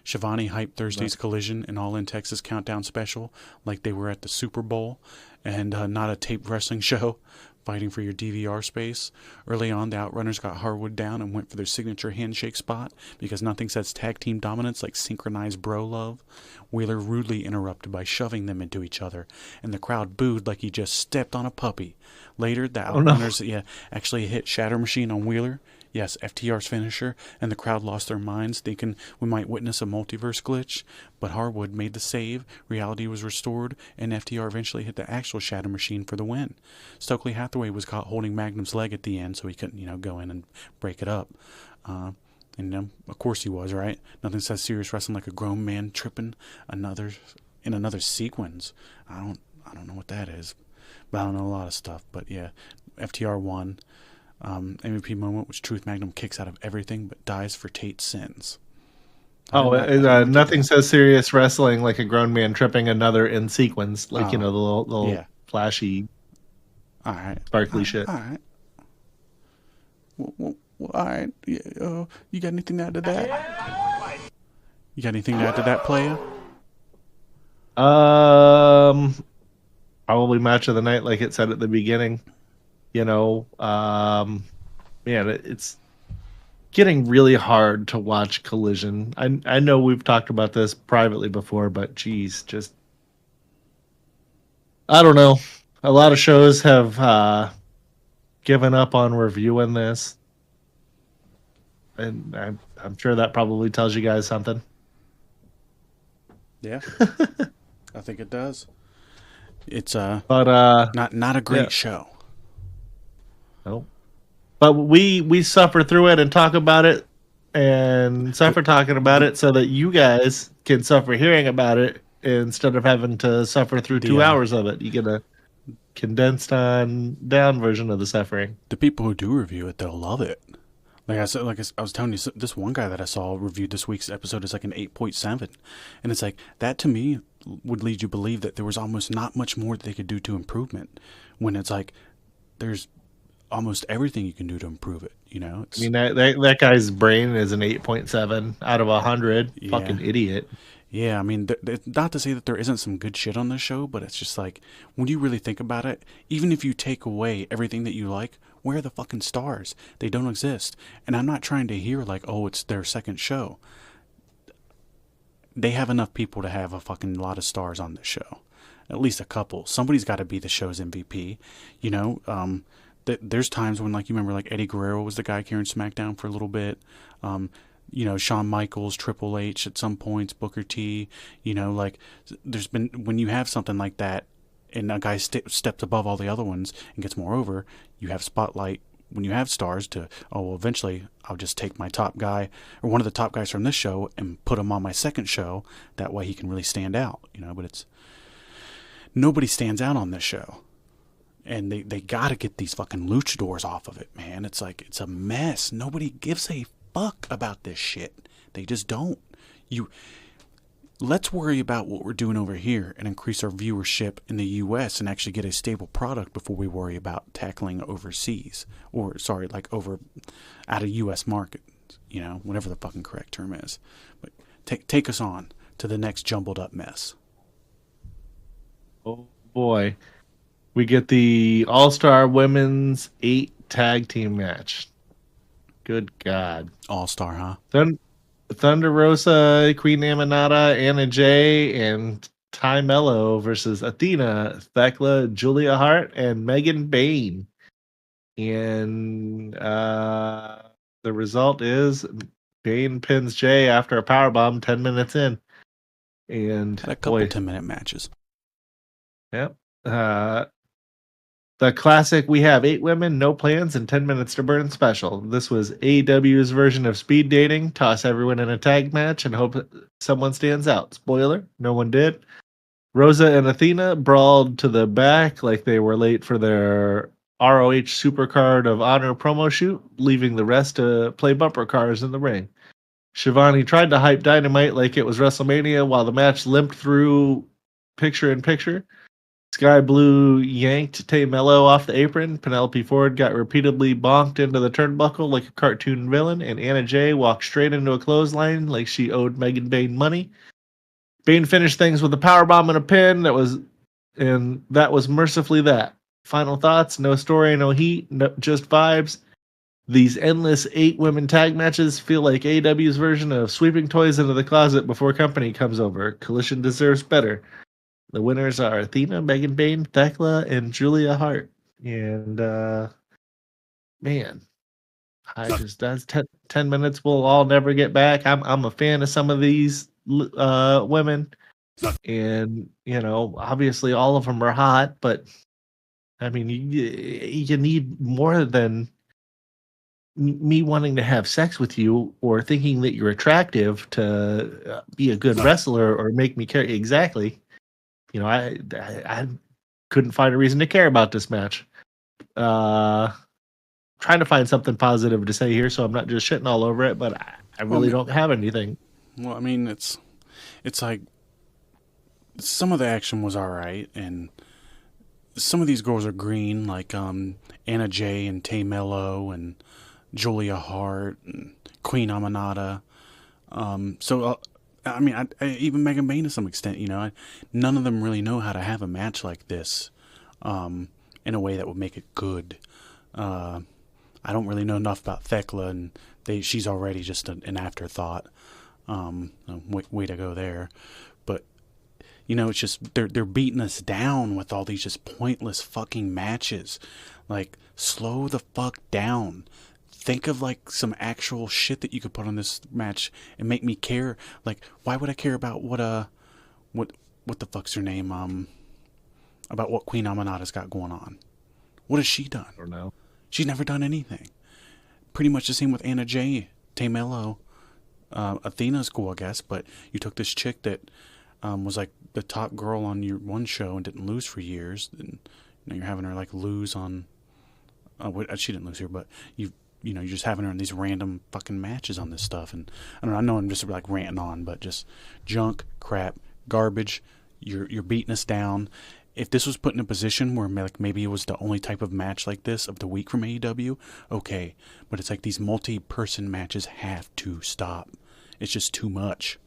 Shivani hyped Thursday's Collision and All In Texas Countdown special like they were at the Super Bowl and not a taped wrestling show fighting for your DVR space. Early on, the Outrunners got Harwood down and went for their signature handshake spot because nothing says tag team dominance like synchronized bro love. Wheeler rudely interrupted by shoving them into each other, and the crowd booed like he just stepped on a puppy. Later, the Outrunners actually hit Shatter Machine on Wheeler. Yes, FTR's finisher, and the crowd lost their minds, thinking we might witness a multiverse glitch. But Harwood made the save, reality was restored, and FTR eventually hit the actual Shatter Machine for the win. Stokely Hathaway was caught holding Magnum's leg at the end, so he couldn't, go in and break it up. And of course he was, right? Nothing says serious wrestling like a grown man tripping in another sequence. I don't know what that is, but I don't know a lot of stuff. But yeah, FTR won. MVP moment was Truth Magnum kicks out of everything but dies for Tate's sins. Nothing says serious wrestling like a grown man tripping another in sequence, the little flashy, all right, sparkly shit. All right. Well, all right. Yeah, you got anything to add to that? You got anything to add to that, player? probably match of the night, like it said at the beginning. You know, man, it's getting really hard to watch Collision. I know we've talked about this privately before, but geez, just I don't know. A lot of shows have given up on reviewing this, and I'm sure that probably tells you guys something. Yeah, I think it does. It's But not a great show. no. But we suffer through it and talk about it and suffer talking about it so that you guys can suffer hearing about it instead of having to suffer through 2 hours of it. You get a condensed on down version of the suffering. The people who do review it, they'll love it. Like I said, I was telling you, this one guy that I saw reviewed this week's episode is like an 8.7, and it's like that to me would lead you to believe that there was almost not much more that they could do to improvement. When it's like there's almost everything you can do to improve it. You know, I mean that guy's brain is an 8.7 out of 100. Yeah. Fucking idiot. Yeah, I mean, not to say that there isn't some good shit on this show, but it's just like, when you really think about it, even if you take away everything that you like, where are the fucking stars? They don't exist. And I'm not trying to hear like, oh, it's their second show. They have enough people to have a fucking lot of stars on this show. At least a couple. Somebody's got to be the show's MVP. You know, there's times when, like, you remember, like, Eddie Guerrero was the guy carrying SmackDown for a little bit. You know, Shawn Michaels, Triple H at some points, Booker T, you know, like, there's been, when you have something like that and a guy steps above all the other ones and gets more over, you have spotlight when you have stars to, oh, well, eventually I'll just take my top guy or one of the top guys from this show and put him on my second show. That way he can really stand out, you know, but nobody stands out on this show. And they got to get these fucking luchadors off of it, man. It's like, it's a mess. Nobody gives a fuck about this shit. They just don't. Let's worry about what we're doing over here and increase our viewership in the U.S. and actually get a stable product before we worry about tackling overseas. Or, sorry, like out of U.S. market, you know, whatever the fucking correct term is. But take us on to the next jumbled up mess. Oh, boy. We get the All-Star Women's 8 Tag Team match. Good God. All-Star, huh? Thunder Rosa, Queen Aminata, Anna Jay, and Ty Mello versus Athena, Thekla, Julia Hart, and Megan Bayne. And the result is Bayne pins Jay after a powerbomb 10 minutes in. And had a couple 10-minute matches. Yep. The classic, we have 8 women, no plans, and 10 minutes to burn special. This was AEW's version of speed dating. Toss everyone in a tag match and hope someone stands out. Spoiler, no one did. Rosa and Athena brawled to the back like they were late for their ROH Supercard of Honor promo shoot, leaving the rest to play bumper cars in the ring. Shivani tried to hype Dynamite like it was WrestleMania while the match limped through picture-in-picture. Sky Blue yanked Tay Mello off the apron. Penelope Ford got repeatedly bonked into the turnbuckle like a cartoon villain, and Anna Jay walked straight into a clothesline like she owed Megan Bayne money. Bayne finished things with a powerbomb and a pin. That was mercifully that. Final thoughts: no story, no heat, just vibes. These endless 8 women tag matches feel like AEW's version of sweeping toys into the closet before company comes over. Collision deserves better. The winners are Athena, Megan Bayne, Thekla, and Julia Hart. And, man, that's 10 minutes we'll all never get back. I'm a fan of some of these women. And, you know, obviously all of them are hot, but, I mean, you need more than me wanting to have sex with you or thinking that you're attractive to be a good wrestler or make me care. Exactly. You know, I couldn't find a reason to care about this match. Trying to find something positive to say here, so I'm not just shitting all over it, but I really don't have anything. Well, I mean, it's like some of the action was all right, and some of these girls are green, like Anna Jay and Tay Mello and Julia Hart and Queen Aminata. I mean, even Megan Bayne to some extent, you know. None of them really know how to have a match like this in a way that would make it good. I don't really know enough about Thekla, and she's already just an afterthought. Way to go there. But, it's just, they're beating us down with all these just pointless fucking matches. Like, slow the fuck down. Think of, like, some actual shit that you could put on this match and make me care. Like, why would I care about what the fuck's her name? About what Queen Amanada's got going on. What has she done? I don't know. She's never done anything. Pretty much the same with Anna Jay, Tamello. Athena's cool, I guess, but you took this chick that was like the top girl on your one show and didn't lose for years, and you're having her like lose on. She didn't lose here, but you're just having her in these random fucking matches on this stuff, and I know I'm just like ranting on, but just junk, crap, garbage. You're beating us down. If this was put in a position where like maybe it was the only type of match like this of the week from AEW, okay, but it's like these multi-person matches have to stop. It's just too much.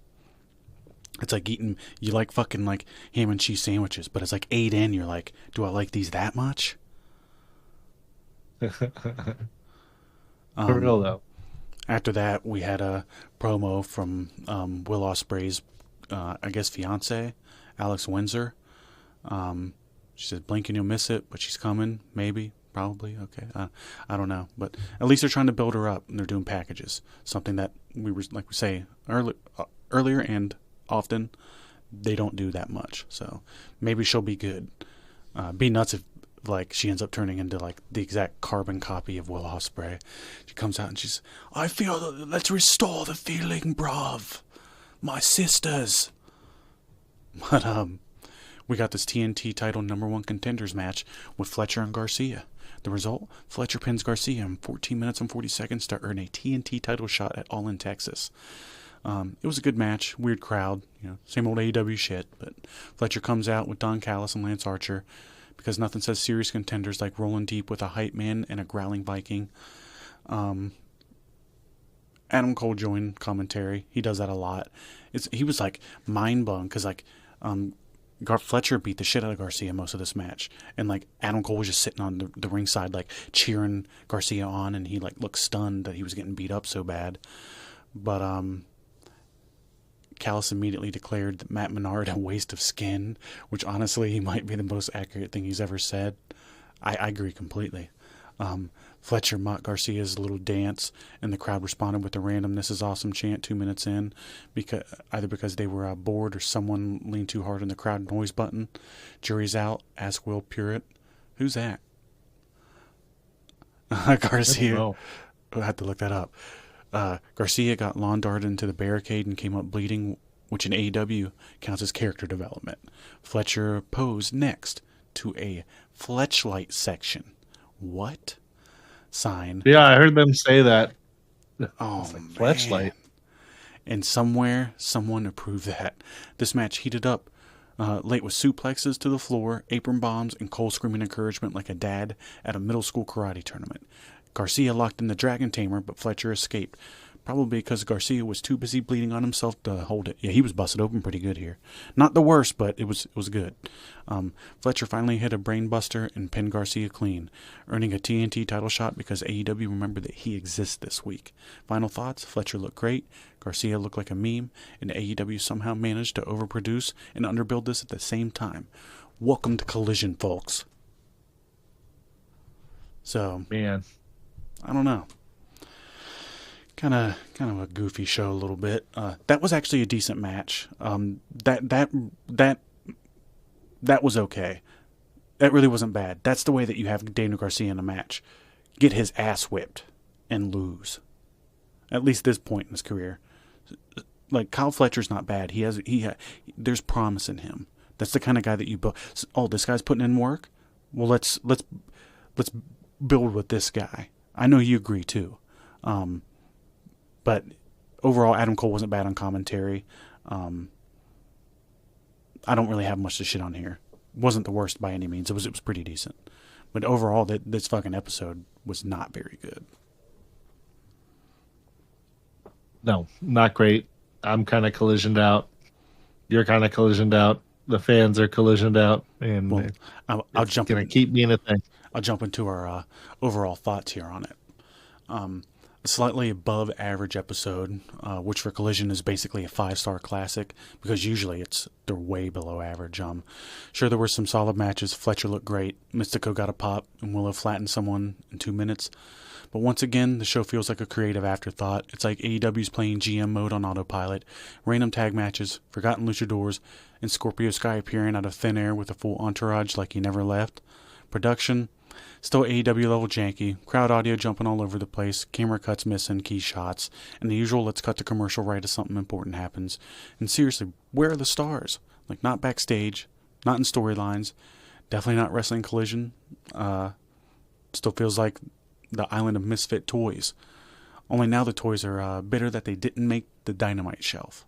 It's like you like fucking like ham and cheese sandwiches, but it's like 8 in, you're like, do I like these that much? For real though. After that, we had a promo from Will Ospreay's, I guess, fiance, Alex Windsor. She said, blink and you'll miss it, but she's coming, maybe, probably, okay, I don't know, but at least they're trying to build her up, and they're doing packages, something that we say earlier and often, they don't do that much, so maybe she'll be good. Be nuts if, like, she ends up turning into, like, the exact carbon copy of Will Ospreay. She comes out and she's, I feel, let's restore the feeling, bruv, my sisters. But, we got this TNT title #1 contenders match with Fletcher and Garcia. The result, Fletcher pins Garcia in 14 minutes and 40 seconds to earn a TNT title shot at All in Texas. It was a good match, weird crowd, same old AEW shit, but Fletcher comes out with Don Callis and Lance Archer because nothing says serious contenders like rolling deep with a hype man and a growling Viking. Adam Cole joined commentary. He does that a lot. He was like mind blown because like Fletcher beat the shit out of Garcia most of this match, and like Adam Cole was just sitting on the ringside like cheering Garcia on, and he like looked stunned that he was getting beat up so bad. But Callis immediately declared that Matt Menard a waste of skin, which honestly might be the most accurate thing he's ever said. I agree completely. Fletcher mocked Garcia's little dance, and the crowd responded with a random "This is awesome" chant 2 minutes in, because they were bored or someone leaned too hard on the crowd noise button. Jury's out. Ask Will Purett. Who's that? Garcia. I had to look that up. Garcia got lawn darted into the barricade and came up bleeding, which in AEW counts as character development. Fletcher posed next to a Fletchlight section. What? Sign. Yeah, I heard them say that. Oh, like man. Fletchlight. And somewhere, someone approved that. This match heated up late with suplexes to the floor, apron bombs, and Cole screaming encouragement like a dad at a middle school karate tournament. Garcia locked in the Dragon Tamer, but Fletcher escaped. Probably because Garcia was too busy bleeding on himself to hold it. Yeah, he was busted open pretty good here. Not the worst, but it was good. Fletcher finally hit a brain buster and pinned Garcia clean, earning a TNT title shot because AEW remembered that he exists this week. Final thoughts, Fletcher looked great, Garcia looked like a meme, and AEW somehow managed to overproduce and underbuild this at the same time. Welcome to Collision, folks. So, Man, I don't know. Kind of a goofy show a little bit. That was actually a decent match. That was okay. That really wasn't bad. That's the way that you have Daniel Garcia in a match. Get his ass whipped and lose. At least this point in his career. Like Kyle Fletcher's not bad. There's promise in him. That's the kind of guy that you build. Oh, this guy's putting in work. Well, let's build with this guy. I know you agree too. But overall, Adam Cole wasn't bad on commentary. I don't really have much to shit on here. Wasn't the worst by any means. It was pretty decent. But overall, this fucking episode was not very good. no, not great. I'm kind of collisioned out. You're kind of collisioned out. the fans are collisioned out, and Well, I'll jump going in. to keep being a thing. I'll jump into our overall thoughts here on it. A slightly above average episode, which for Collision is basically a 5-star classic, because usually they're way below average. Sure, there were some solid matches. Fletcher looked great. Mistico got a pop, and Willow flattened someone in 2 minutes. But once again, the show feels like a creative afterthought. It's like AEW's playing GM mode on autopilot. Random tag matches, forgotten luchadors, and Scorpio Sky appearing out of thin air with a full entourage like he never left. Production, still AEW level janky, crowd audio jumping all over the place, camera cuts missing key shots, and the usual let's cut to commercial right as something important happens. And seriously, where are the stars? Like, not backstage, not in storylines, definitely not wrestling Collision. Still feels like the island of misfit toys. Only now the toys are bitter that they didn't make the Dynamite shelf.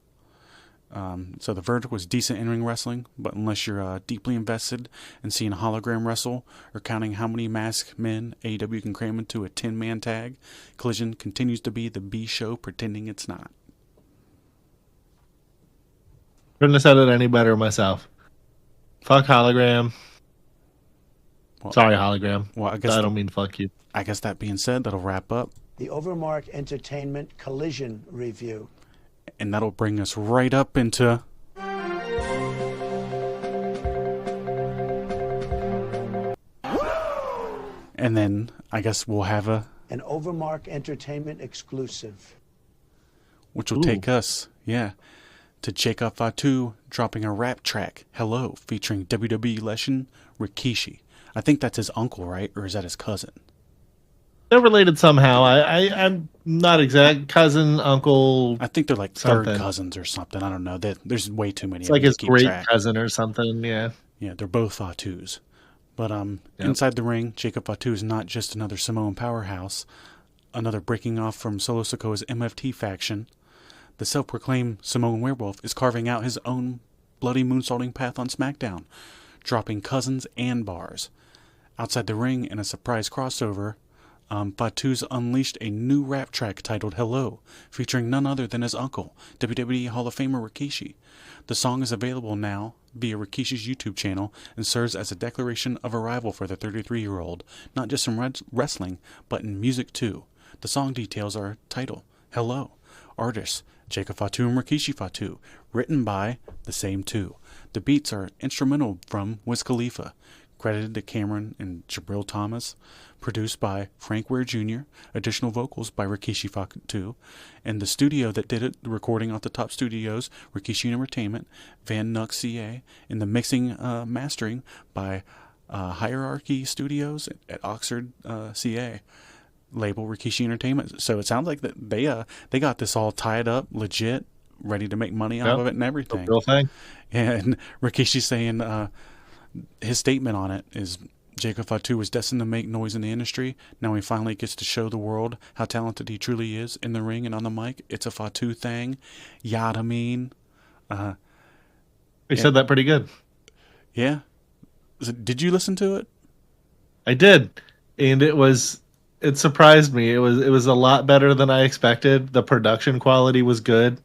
So the verdict was decent in-ring wrestling, but unless you're deeply invested in seeing a hologram wrestle or counting how many masked men AEW can cram into a 10-man tag, Collision continues to be the B show pretending it's not. Couldn't have said it any better myself. Fuck hologram. Well, Sorry, hologram. Well, I don't mean fuck you. I guess that being said, that'll wrap up. The OverMark Entertainment Collision Review. And that'll bring us right up into... And then I guess we'll have an OverMark Entertainment exclusive. Which will take us, to Jacob Fatu dropping a rap track, Hello, featuring WWE legend Rikishi. I think that's his uncle, right? Or is that his cousin? They're related somehow. I'm not exact. Cousin, uncle. I think they're like something. Third cousins or something. I don't know. There's way too many. It's like his great cousin or something. Yeah. Yeah, they're both Fatus. But inside the ring, Jacob Fatu is not just another Samoan powerhouse, another breaking off from Solo Sikoa's MFT faction. The self-proclaimed Samoan werewolf is carving out his own bloody moonsaulting path on SmackDown, dropping cousins and bars. Outside the ring, in a surprise crossover, Fatu's unleashed a new rap track titled Hello, featuring none other than his uncle, WWE Hall of Famer Rikishi. The song is available now via Rikishi's YouTube channel and serves as a declaration of arrival for the 33-year-old, not just in wrestling, but in music too. The song details are title, Hello, artists, Jacob Fatu and Rikishi Fatu, written by the same two. The beats are instrumental from Wiz Khalifa, credited to Cameron and Jabril Thomas, produced by Frank Ware Jr., additional vocals by Rikishi Fatu, and the studio that did it, the recording off the top studios, Rikishi Entertainment, Van Nuck CA, and the mixing mastering by Hierarchy Studios at Oxford CA, label Rikishi Entertainment. So it sounds like that they got this all tied up, legit, ready to make money out of it and everything. Real thing. And Rikishi saying his statement on it is, Jacob Fatu was destined to make noise in the industry. Now he finally gets to show the world how talented he truly is in the ring and on the mic. It's a Fatu thing. Yada mean. He said that pretty good. Yeah. Did you listen to it? I did. And it surprised me. It was a lot better than I expected. The production quality was good.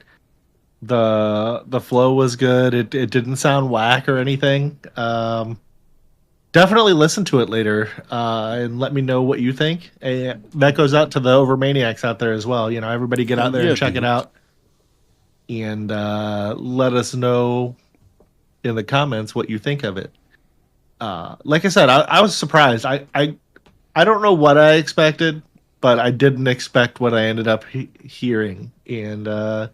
The flow was good. It didn't sound whack or anything. Definitely listen to it later and let me know what you think. And that goes out to the Overmaniacs out there as well. You know, everybody get out there and check it out. And let us know in the comments what you think of it. Like I said, I was surprised. I don't know what I expected, but I didn't expect what I ended up hearing. And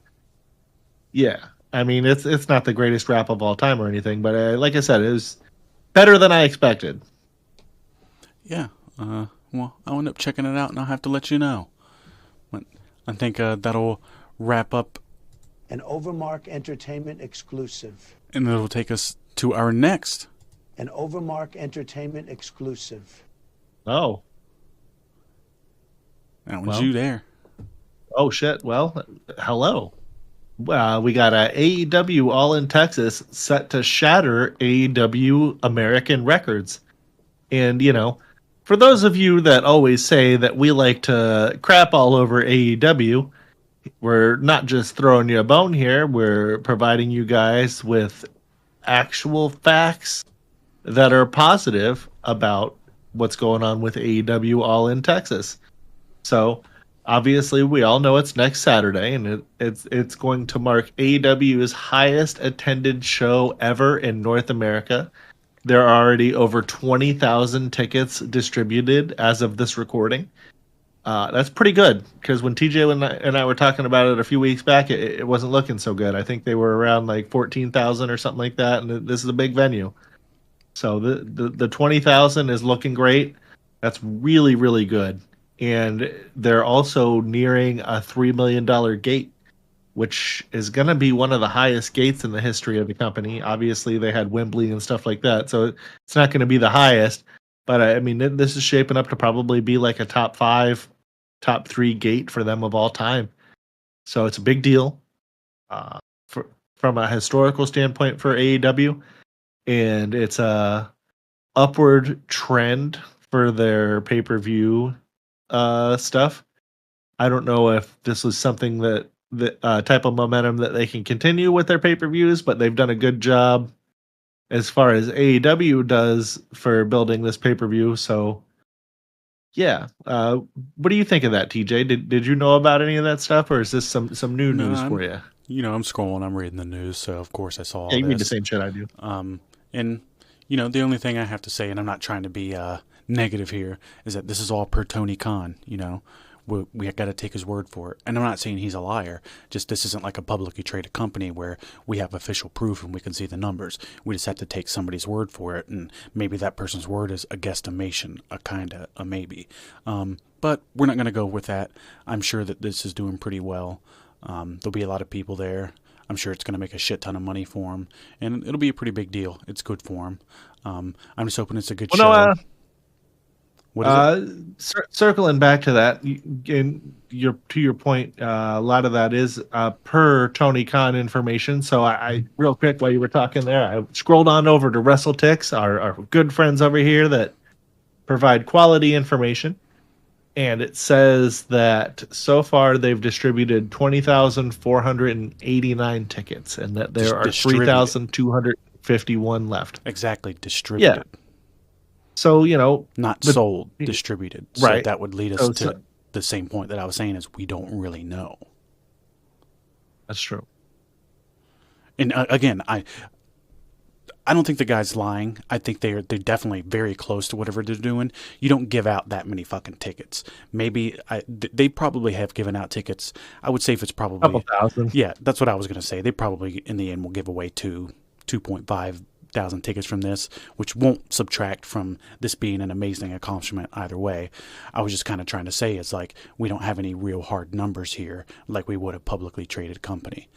yeah, I mean, it's not the greatest rap of all time or anything, but like I said, it was better than I expected. Yeah. Well, I'll end up checking it out, and I'll have to let you know. But I think that'll wrap up an OverMark Entertainment exclusive. And it'll take us to our next. An OverMark Entertainment exclusive. Oh. That was you there. Oh, shit. Well, hello. We got AEW All in Texas set to shatter AEW American records. And, you know, for those of you that always say that we like to crap all over AEW, we're not just throwing you a bone here. We're providing you guys with actual facts that are positive about what's going on with AEW All in Texas. So obviously we all know it's next Saturday, and it's going to mark AEW's highest attended show ever in North America. There are already over 20,000 tickets distributed as of this recording. That's pretty good, because when TJ and I were talking about it a few weeks back, it wasn't looking so good. I think they were around like 14,000 or something like that, and this is a big venue. So the 20,000 is looking great. That's really, really good. And they're also nearing a $3 million gate, which is going to be one of the highest gates in the history of the company. Obviously, they had Wembley and stuff like that, so it's not going to be the highest. But I mean, this is shaping up to probably be like a top 5, top 3 gate for them of all time. So it's a big deal from a historical standpoint for AEW. And it's a upward trend for their pay-per-view stuff. I don't know if this was something that type of momentum that they can continue with their pay-per-views, but they've done a good job as far as AEW does for building this pay-per-view. So yeah, what do you think of that, TJ? Did you know about any of that stuff, or is this some new news for you? You know, I'm scrolling, I'm reading the news, so of course I saw all you this. read the same shit I do. And, you know, the only thing I have to say, and I'm not trying to be negative here, is that this is all per Tony Khan. You know, we got to take his word for it. And I'm not saying he's a liar. Just this isn't like a publicly traded company where we have official proof and we can see the numbers. We just have to take somebody's word for it, and maybe that person's word is a guesstimation, a maybe. But we're not going to go with that. I'm sure that this is doing pretty well. There'll be a lot of people there. I'm sure it's going to make a shit ton of money for him, and it'll be a pretty big deal. It's good for him. I'm just hoping it's a good show. What is it? Circling back to that, to your point, a lot of that is per Tony Khan information. So I real quick, while you were talking there, I scrolled on over to WrestleTix, our good friends over here that provide quality information. And it says that so far they've distributed 20,489 tickets, and that there are 3,251 left. Exactly, distributed. Yeah. So, you know. Not sold, distributed. So right. that would lead us to the same point that I was saying, is we don't really know. That's true. And again, I don't think the guy's lying. I think they're definitely very close to whatever they're doing. You don't give out that many fucking tickets. Maybe they probably have given out tickets. I would say if it's probably a couple thousand. Yeah, that's what I was going to say. They probably in the end will give away 2.5 thousand tickets from this, which won't subtract from this being an amazing accomplishment either way. I was just kind of trying to say it's like we don't have any real hard numbers here like we would a publicly traded company.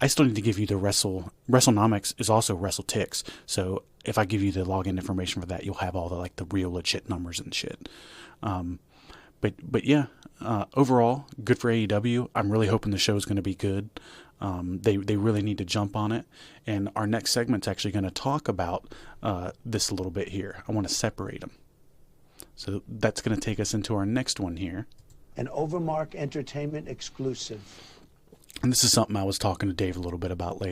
I still need to give you the WrestleNomics is also WrestleTix. So if I give you the login information for that, you'll have all the the real legit numbers and shit. But yeah, overall, good for AEW. I'm really hoping the show is going to be good. They really need to jump on it. And our next segment's actually going to talk about this a little bit here. I want to separate them. So that's going to take us into our next one here. An OverMark Entertainment exclusive. And this is something I was talking to Dave a little bit about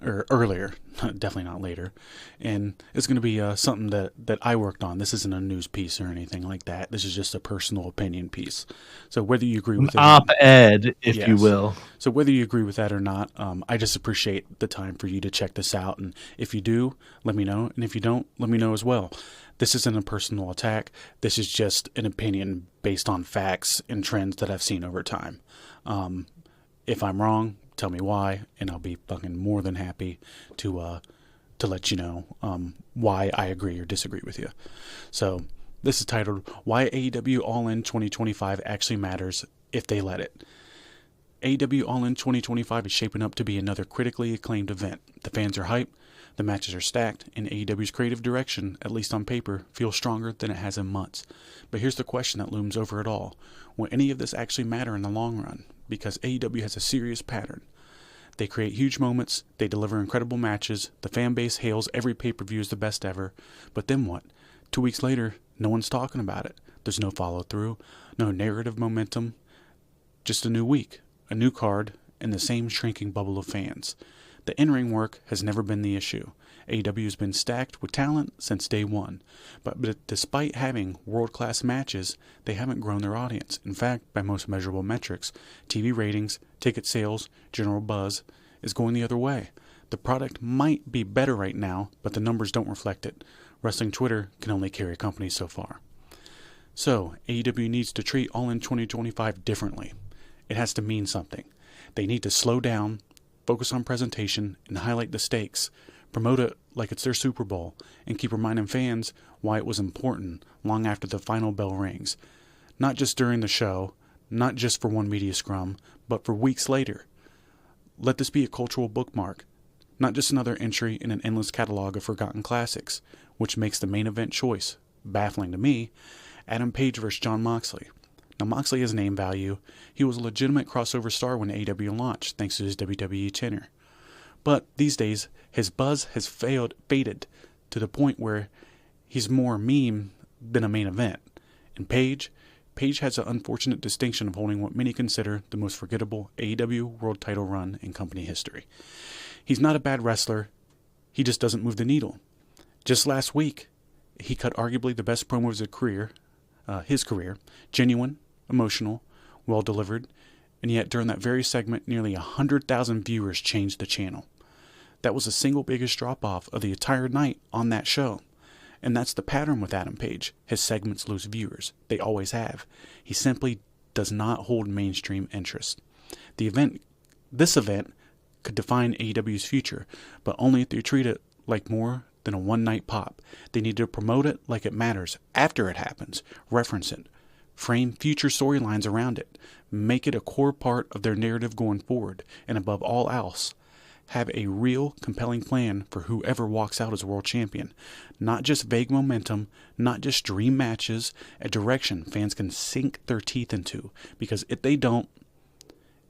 earlier, definitely not later. And it's going to be something that I worked on. This isn't a news piece or anything like that. This is just a personal opinion piece. So whether you agree with it, op-ed, if you will. So whether you agree with that or not, I just appreciate the time for you to check this out. And if you do, let me know. And if you don't, let me know as well. This isn't a personal attack. This is just an opinion based on facts and trends that I've seen over time. If I'm wrong, tell me why, and I'll be fucking more than happy to let you know why I agree or disagree with you. So this is titled, Why AEW All In 2025 Actually Matters If They Let It. AEW All In 2025 is shaping up to be another critically acclaimed event. The fans are hyped, the matches are stacked, and AEW's creative direction, at least on paper, feels stronger than it has in months. But here's the question that looms over it all. Will any of this actually matter in the long run? Because AEW has a serious pattern. They create huge moments, they deliver incredible matches, the fan base hails every pay-per-view as the best ever, but then what? 2 weeks later, no one's talking about it. There's no follow-through, no narrative momentum, just a new week, a new card, and the same shrinking bubble of fans. The in-ring work has never been the issue. AEW has been stacked with talent since day one. But despite having world-class matches, they haven't grown their audience. In fact, by most measurable metrics, TV ratings, ticket sales, general buzz is going the other way. The product might be better right now, but the numbers don't reflect it. Wrestling Twitter can only carry a company so far. So, AEW needs to treat All In 2025 differently. It has to mean something. They need to slow down, focus on presentation, and highlight the stakes. Promote it like it's their Super Bowl, and keep reminding fans why it was important long after the final bell rings. Not just during the show, not just for one media scrum, but for weeks later. Let this be a cultural bookmark, not just another entry in an endless catalog of forgotten classics, which makes the main event choice, baffling to me, Adam Page vs. Jon Moxley. Now, Moxley has name value. He was a legitimate crossover star when AEW launched, thanks to his WWE tenure. But these days, his buzz has faded to the point where he's more meme than a main event. And Page has the unfortunate distinction of holding what many consider the most forgettable AEW world title run in company history. He's not a bad wrestler, he just doesn't move the needle. Just last week, he cut arguably the best promo of his career, genuine, emotional, well delivered, and yet during that very segment, nearly 100,000 viewers changed the channel. That was the single biggest drop-off of the entire night on that show. And that's the pattern with Adam Page. His segments lose viewers. They always have. He simply does not hold mainstream interest. This event could define AEW's future, but only if they treat it like more than a one-night pop. They need to promote it like it matters after it happens, reference it, frame future storylines around it, make it a core part of their narrative going forward, and above all else, have a real, compelling plan for whoever walks out as world champion. Not just vague momentum, not just dream matches, a direction fans can sink their teeth into, because if they don't,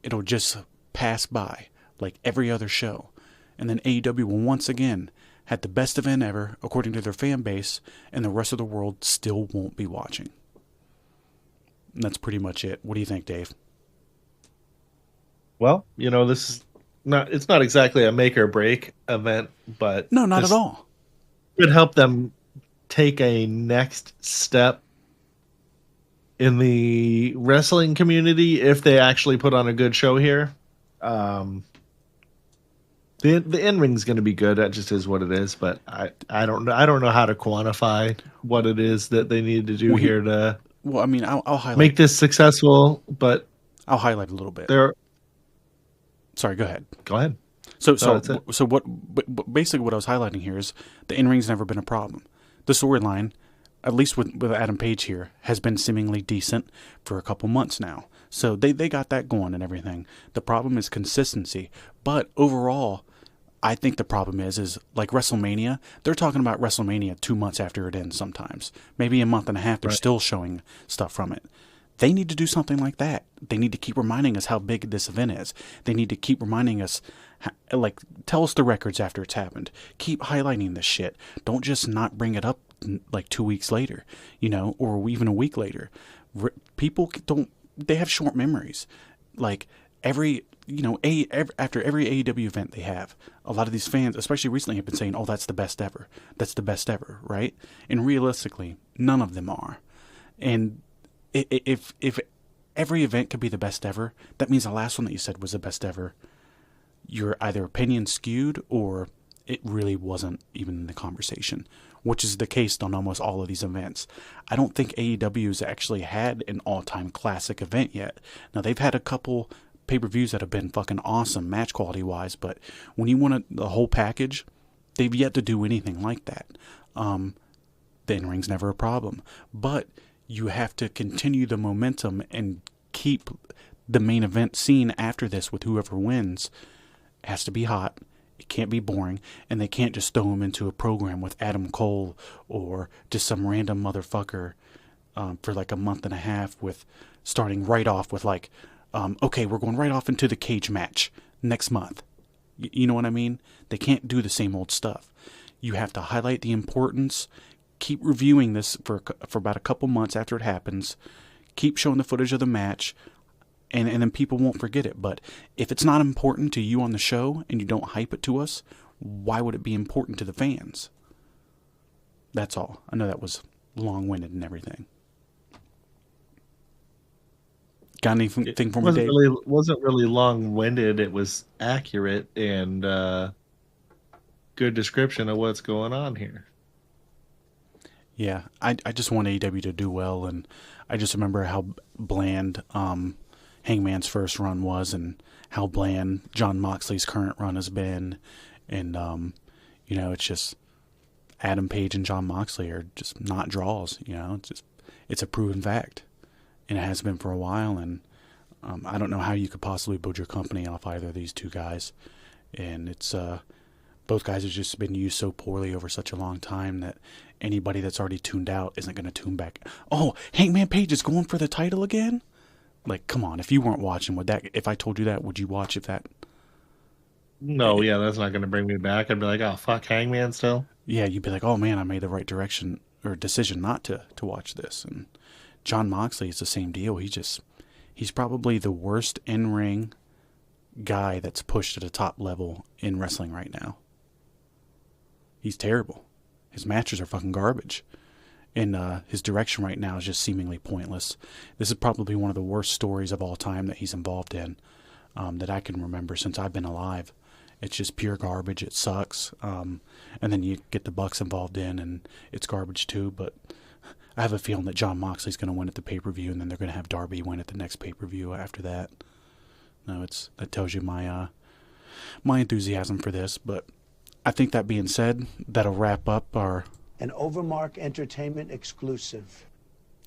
it'll just pass by, like every other show. And then AEW will once again have the best event ever, according to their fan base, and the rest of the world still won't be watching. And that's pretty much it. What do you think, Dave? Well, this is it's not exactly a make or break event, but no, not at all. It would help them take a next step in the wrestling community if they actually put on a good show here. The in-ring's going to be good. That just is what it is. But I don't know how to quantify what it is that they need to do here to. Well, I mean, I'll highlight, make this successful. But I'll highlight a little bit. Sorry, go ahead. Go ahead. So basically what I was highlighting here is the in-ring's never been a problem. The storyline, at least with Adam Page here, has been seemingly decent for a couple months now. So they got that going and everything. The problem is consistency. But overall, I think the problem is like WrestleMania, they're talking about WrestleMania 2 months after it ends sometimes. Maybe a month and a half, they're still showing stuff from it. They need to do something like that. They need to keep reminding us how big this event is. They need to keep reminding us, tell us the records after it's happened. Keep highlighting this shit. Don't just not bring it up like 2 weeks later, or even a week later. People they have short memories. Like after every AEW event they have, a lot of these fans, especially recently, have been saying, "Oh, that's the best ever. That's the best ever," right? And realistically, none of them are. And if every event could be the best ever, that means the last one that you said was the best ever. Your either opinion skewed or it really wasn't even in the conversation, which is the case on almost all of these events. I don't think AEW's actually had an all-time classic event yet. Now, they've had a couple pay-per-views that have been fucking awesome match quality-wise, but when you want the whole package, they've yet to do anything like that. The in-ring's never a problem, but you have to continue the momentum and keep the main event scene after this with whoever wins. It has to be hot. It can't be boring. And they can't just throw him into a program with Adam Cole or just some random motherfucker for like a month and a half with starting right off with okay, we're going right off into the cage match next month. You know what I mean? They can't do the same old stuff. You have to highlight the importance. Keep reviewing this for about a couple months after it happens. Keep showing the footage of the match and then people won't forget it. But if it's not important to you on the show and you don't hype it to us, why would it be important to the fans? That's all. I know that was long-winded and everything. Got anything for me, Dave? Wasn't really long-winded. It was accurate and good description of what's going on here. Yeah, I just want AEW to do well, and I just remember how bland Hangman's first run was, and how bland Jon Moxley's current run has been, and it's just Adam Page and Jon Moxley are just not draws. It's a proven fact, and it has been for a while, and I don't know how you could possibly build your company off either of these two guys, and it's both guys have just been used so poorly over such a long time that anybody that's already tuned out isn't going to tune back. Oh, Hangman Page is going for the title again? Like, come on. If you weren't watching, if I told you that, would you watch if that? No, yeah, that's not going to bring me back. I'd be like, oh, fuck Hangman still. Yeah, you'd be like, oh man, I made the right direction or decision not to watch this. And Jon Moxley is the same deal. He's probably the worst in-ring guy that's pushed at a top level in wrestling right now. He's terrible. His matches are fucking garbage. And his direction right now is just seemingly pointless. This is probably one of the worst stories of all time that he's involved in that I can remember since I've been alive. It's just pure garbage. It sucks. And then you get the Bucks involved in, and it's garbage too. But I have a feeling that Jon Moxley's going to win at the pay-per-view, and then they're going to have Darby win at the next pay-per-view after that. No, that tells you my enthusiasm for this, but I think that being said, that'll wrap up our... An OverMark Entertainment exclusive.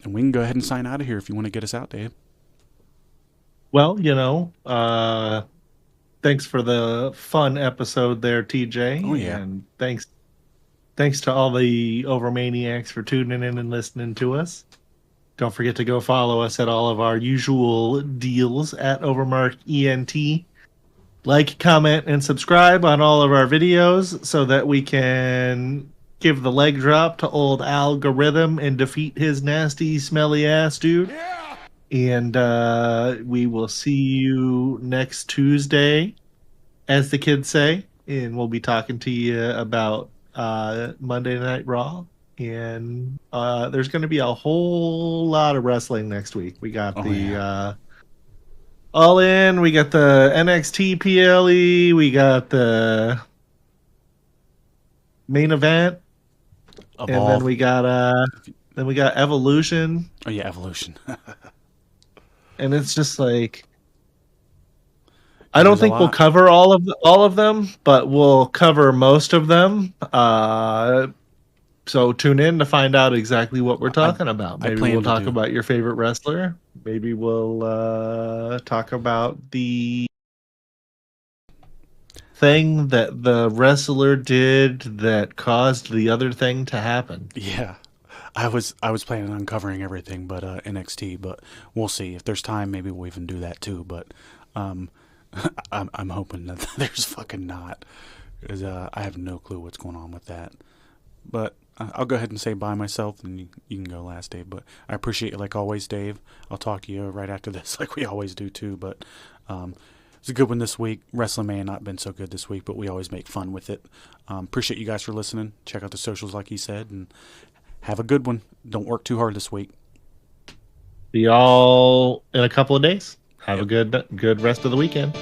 And we can go ahead and sign out of here if you want to get us out, Dave. Well, thanks for the fun episode there, TJ. Oh, yeah. And thanks to all the Overmaniacs for tuning in and listening to us. Don't forget to go follow us at all of our usual deals at OverMark ENT. Like, comment, and subscribe on all of our videos so that we can give the leg drop to old algorithm and defeat his nasty, smelly ass, dude. Yeah! And we will see you next Tuesday, as the kids say. And we'll be talking to you about Monday Night Raw. And there's going to be a whole lot of wrestling next week. We got All In, we got the NXT PLE, we got the main event, and then we got Evolution. Oh yeah, Evolution. And it's just like, I don't think we'll cover all of them, but we'll cover most of them. So tune in to find out exactly what we're talking about. Maybe we'll talk about your favorite wrestler. Maybe we'll talk about the thing that the wrestler did that caused the other thing to happen. Yeah. I was planning on covering everything but NXT, but we'll see. If there's time, maybe we'll even do that too. But I'm hoping that there's fucking not, because I have no clue what's going on with that. But I'll go ahead and say bye myself, and you can go last, Dave. But I appreciate you like always, Dave. I'll talk to you right after this, like we always do too. But it's a good one this week. Wrestling may have not been so good this week, but we always make fun with it. Appreciate you guys for listening. Check out the socials, like he said, and have a good one. Don't work too hard this week. See y'all in a couple of days. Have a good rest of the weekend.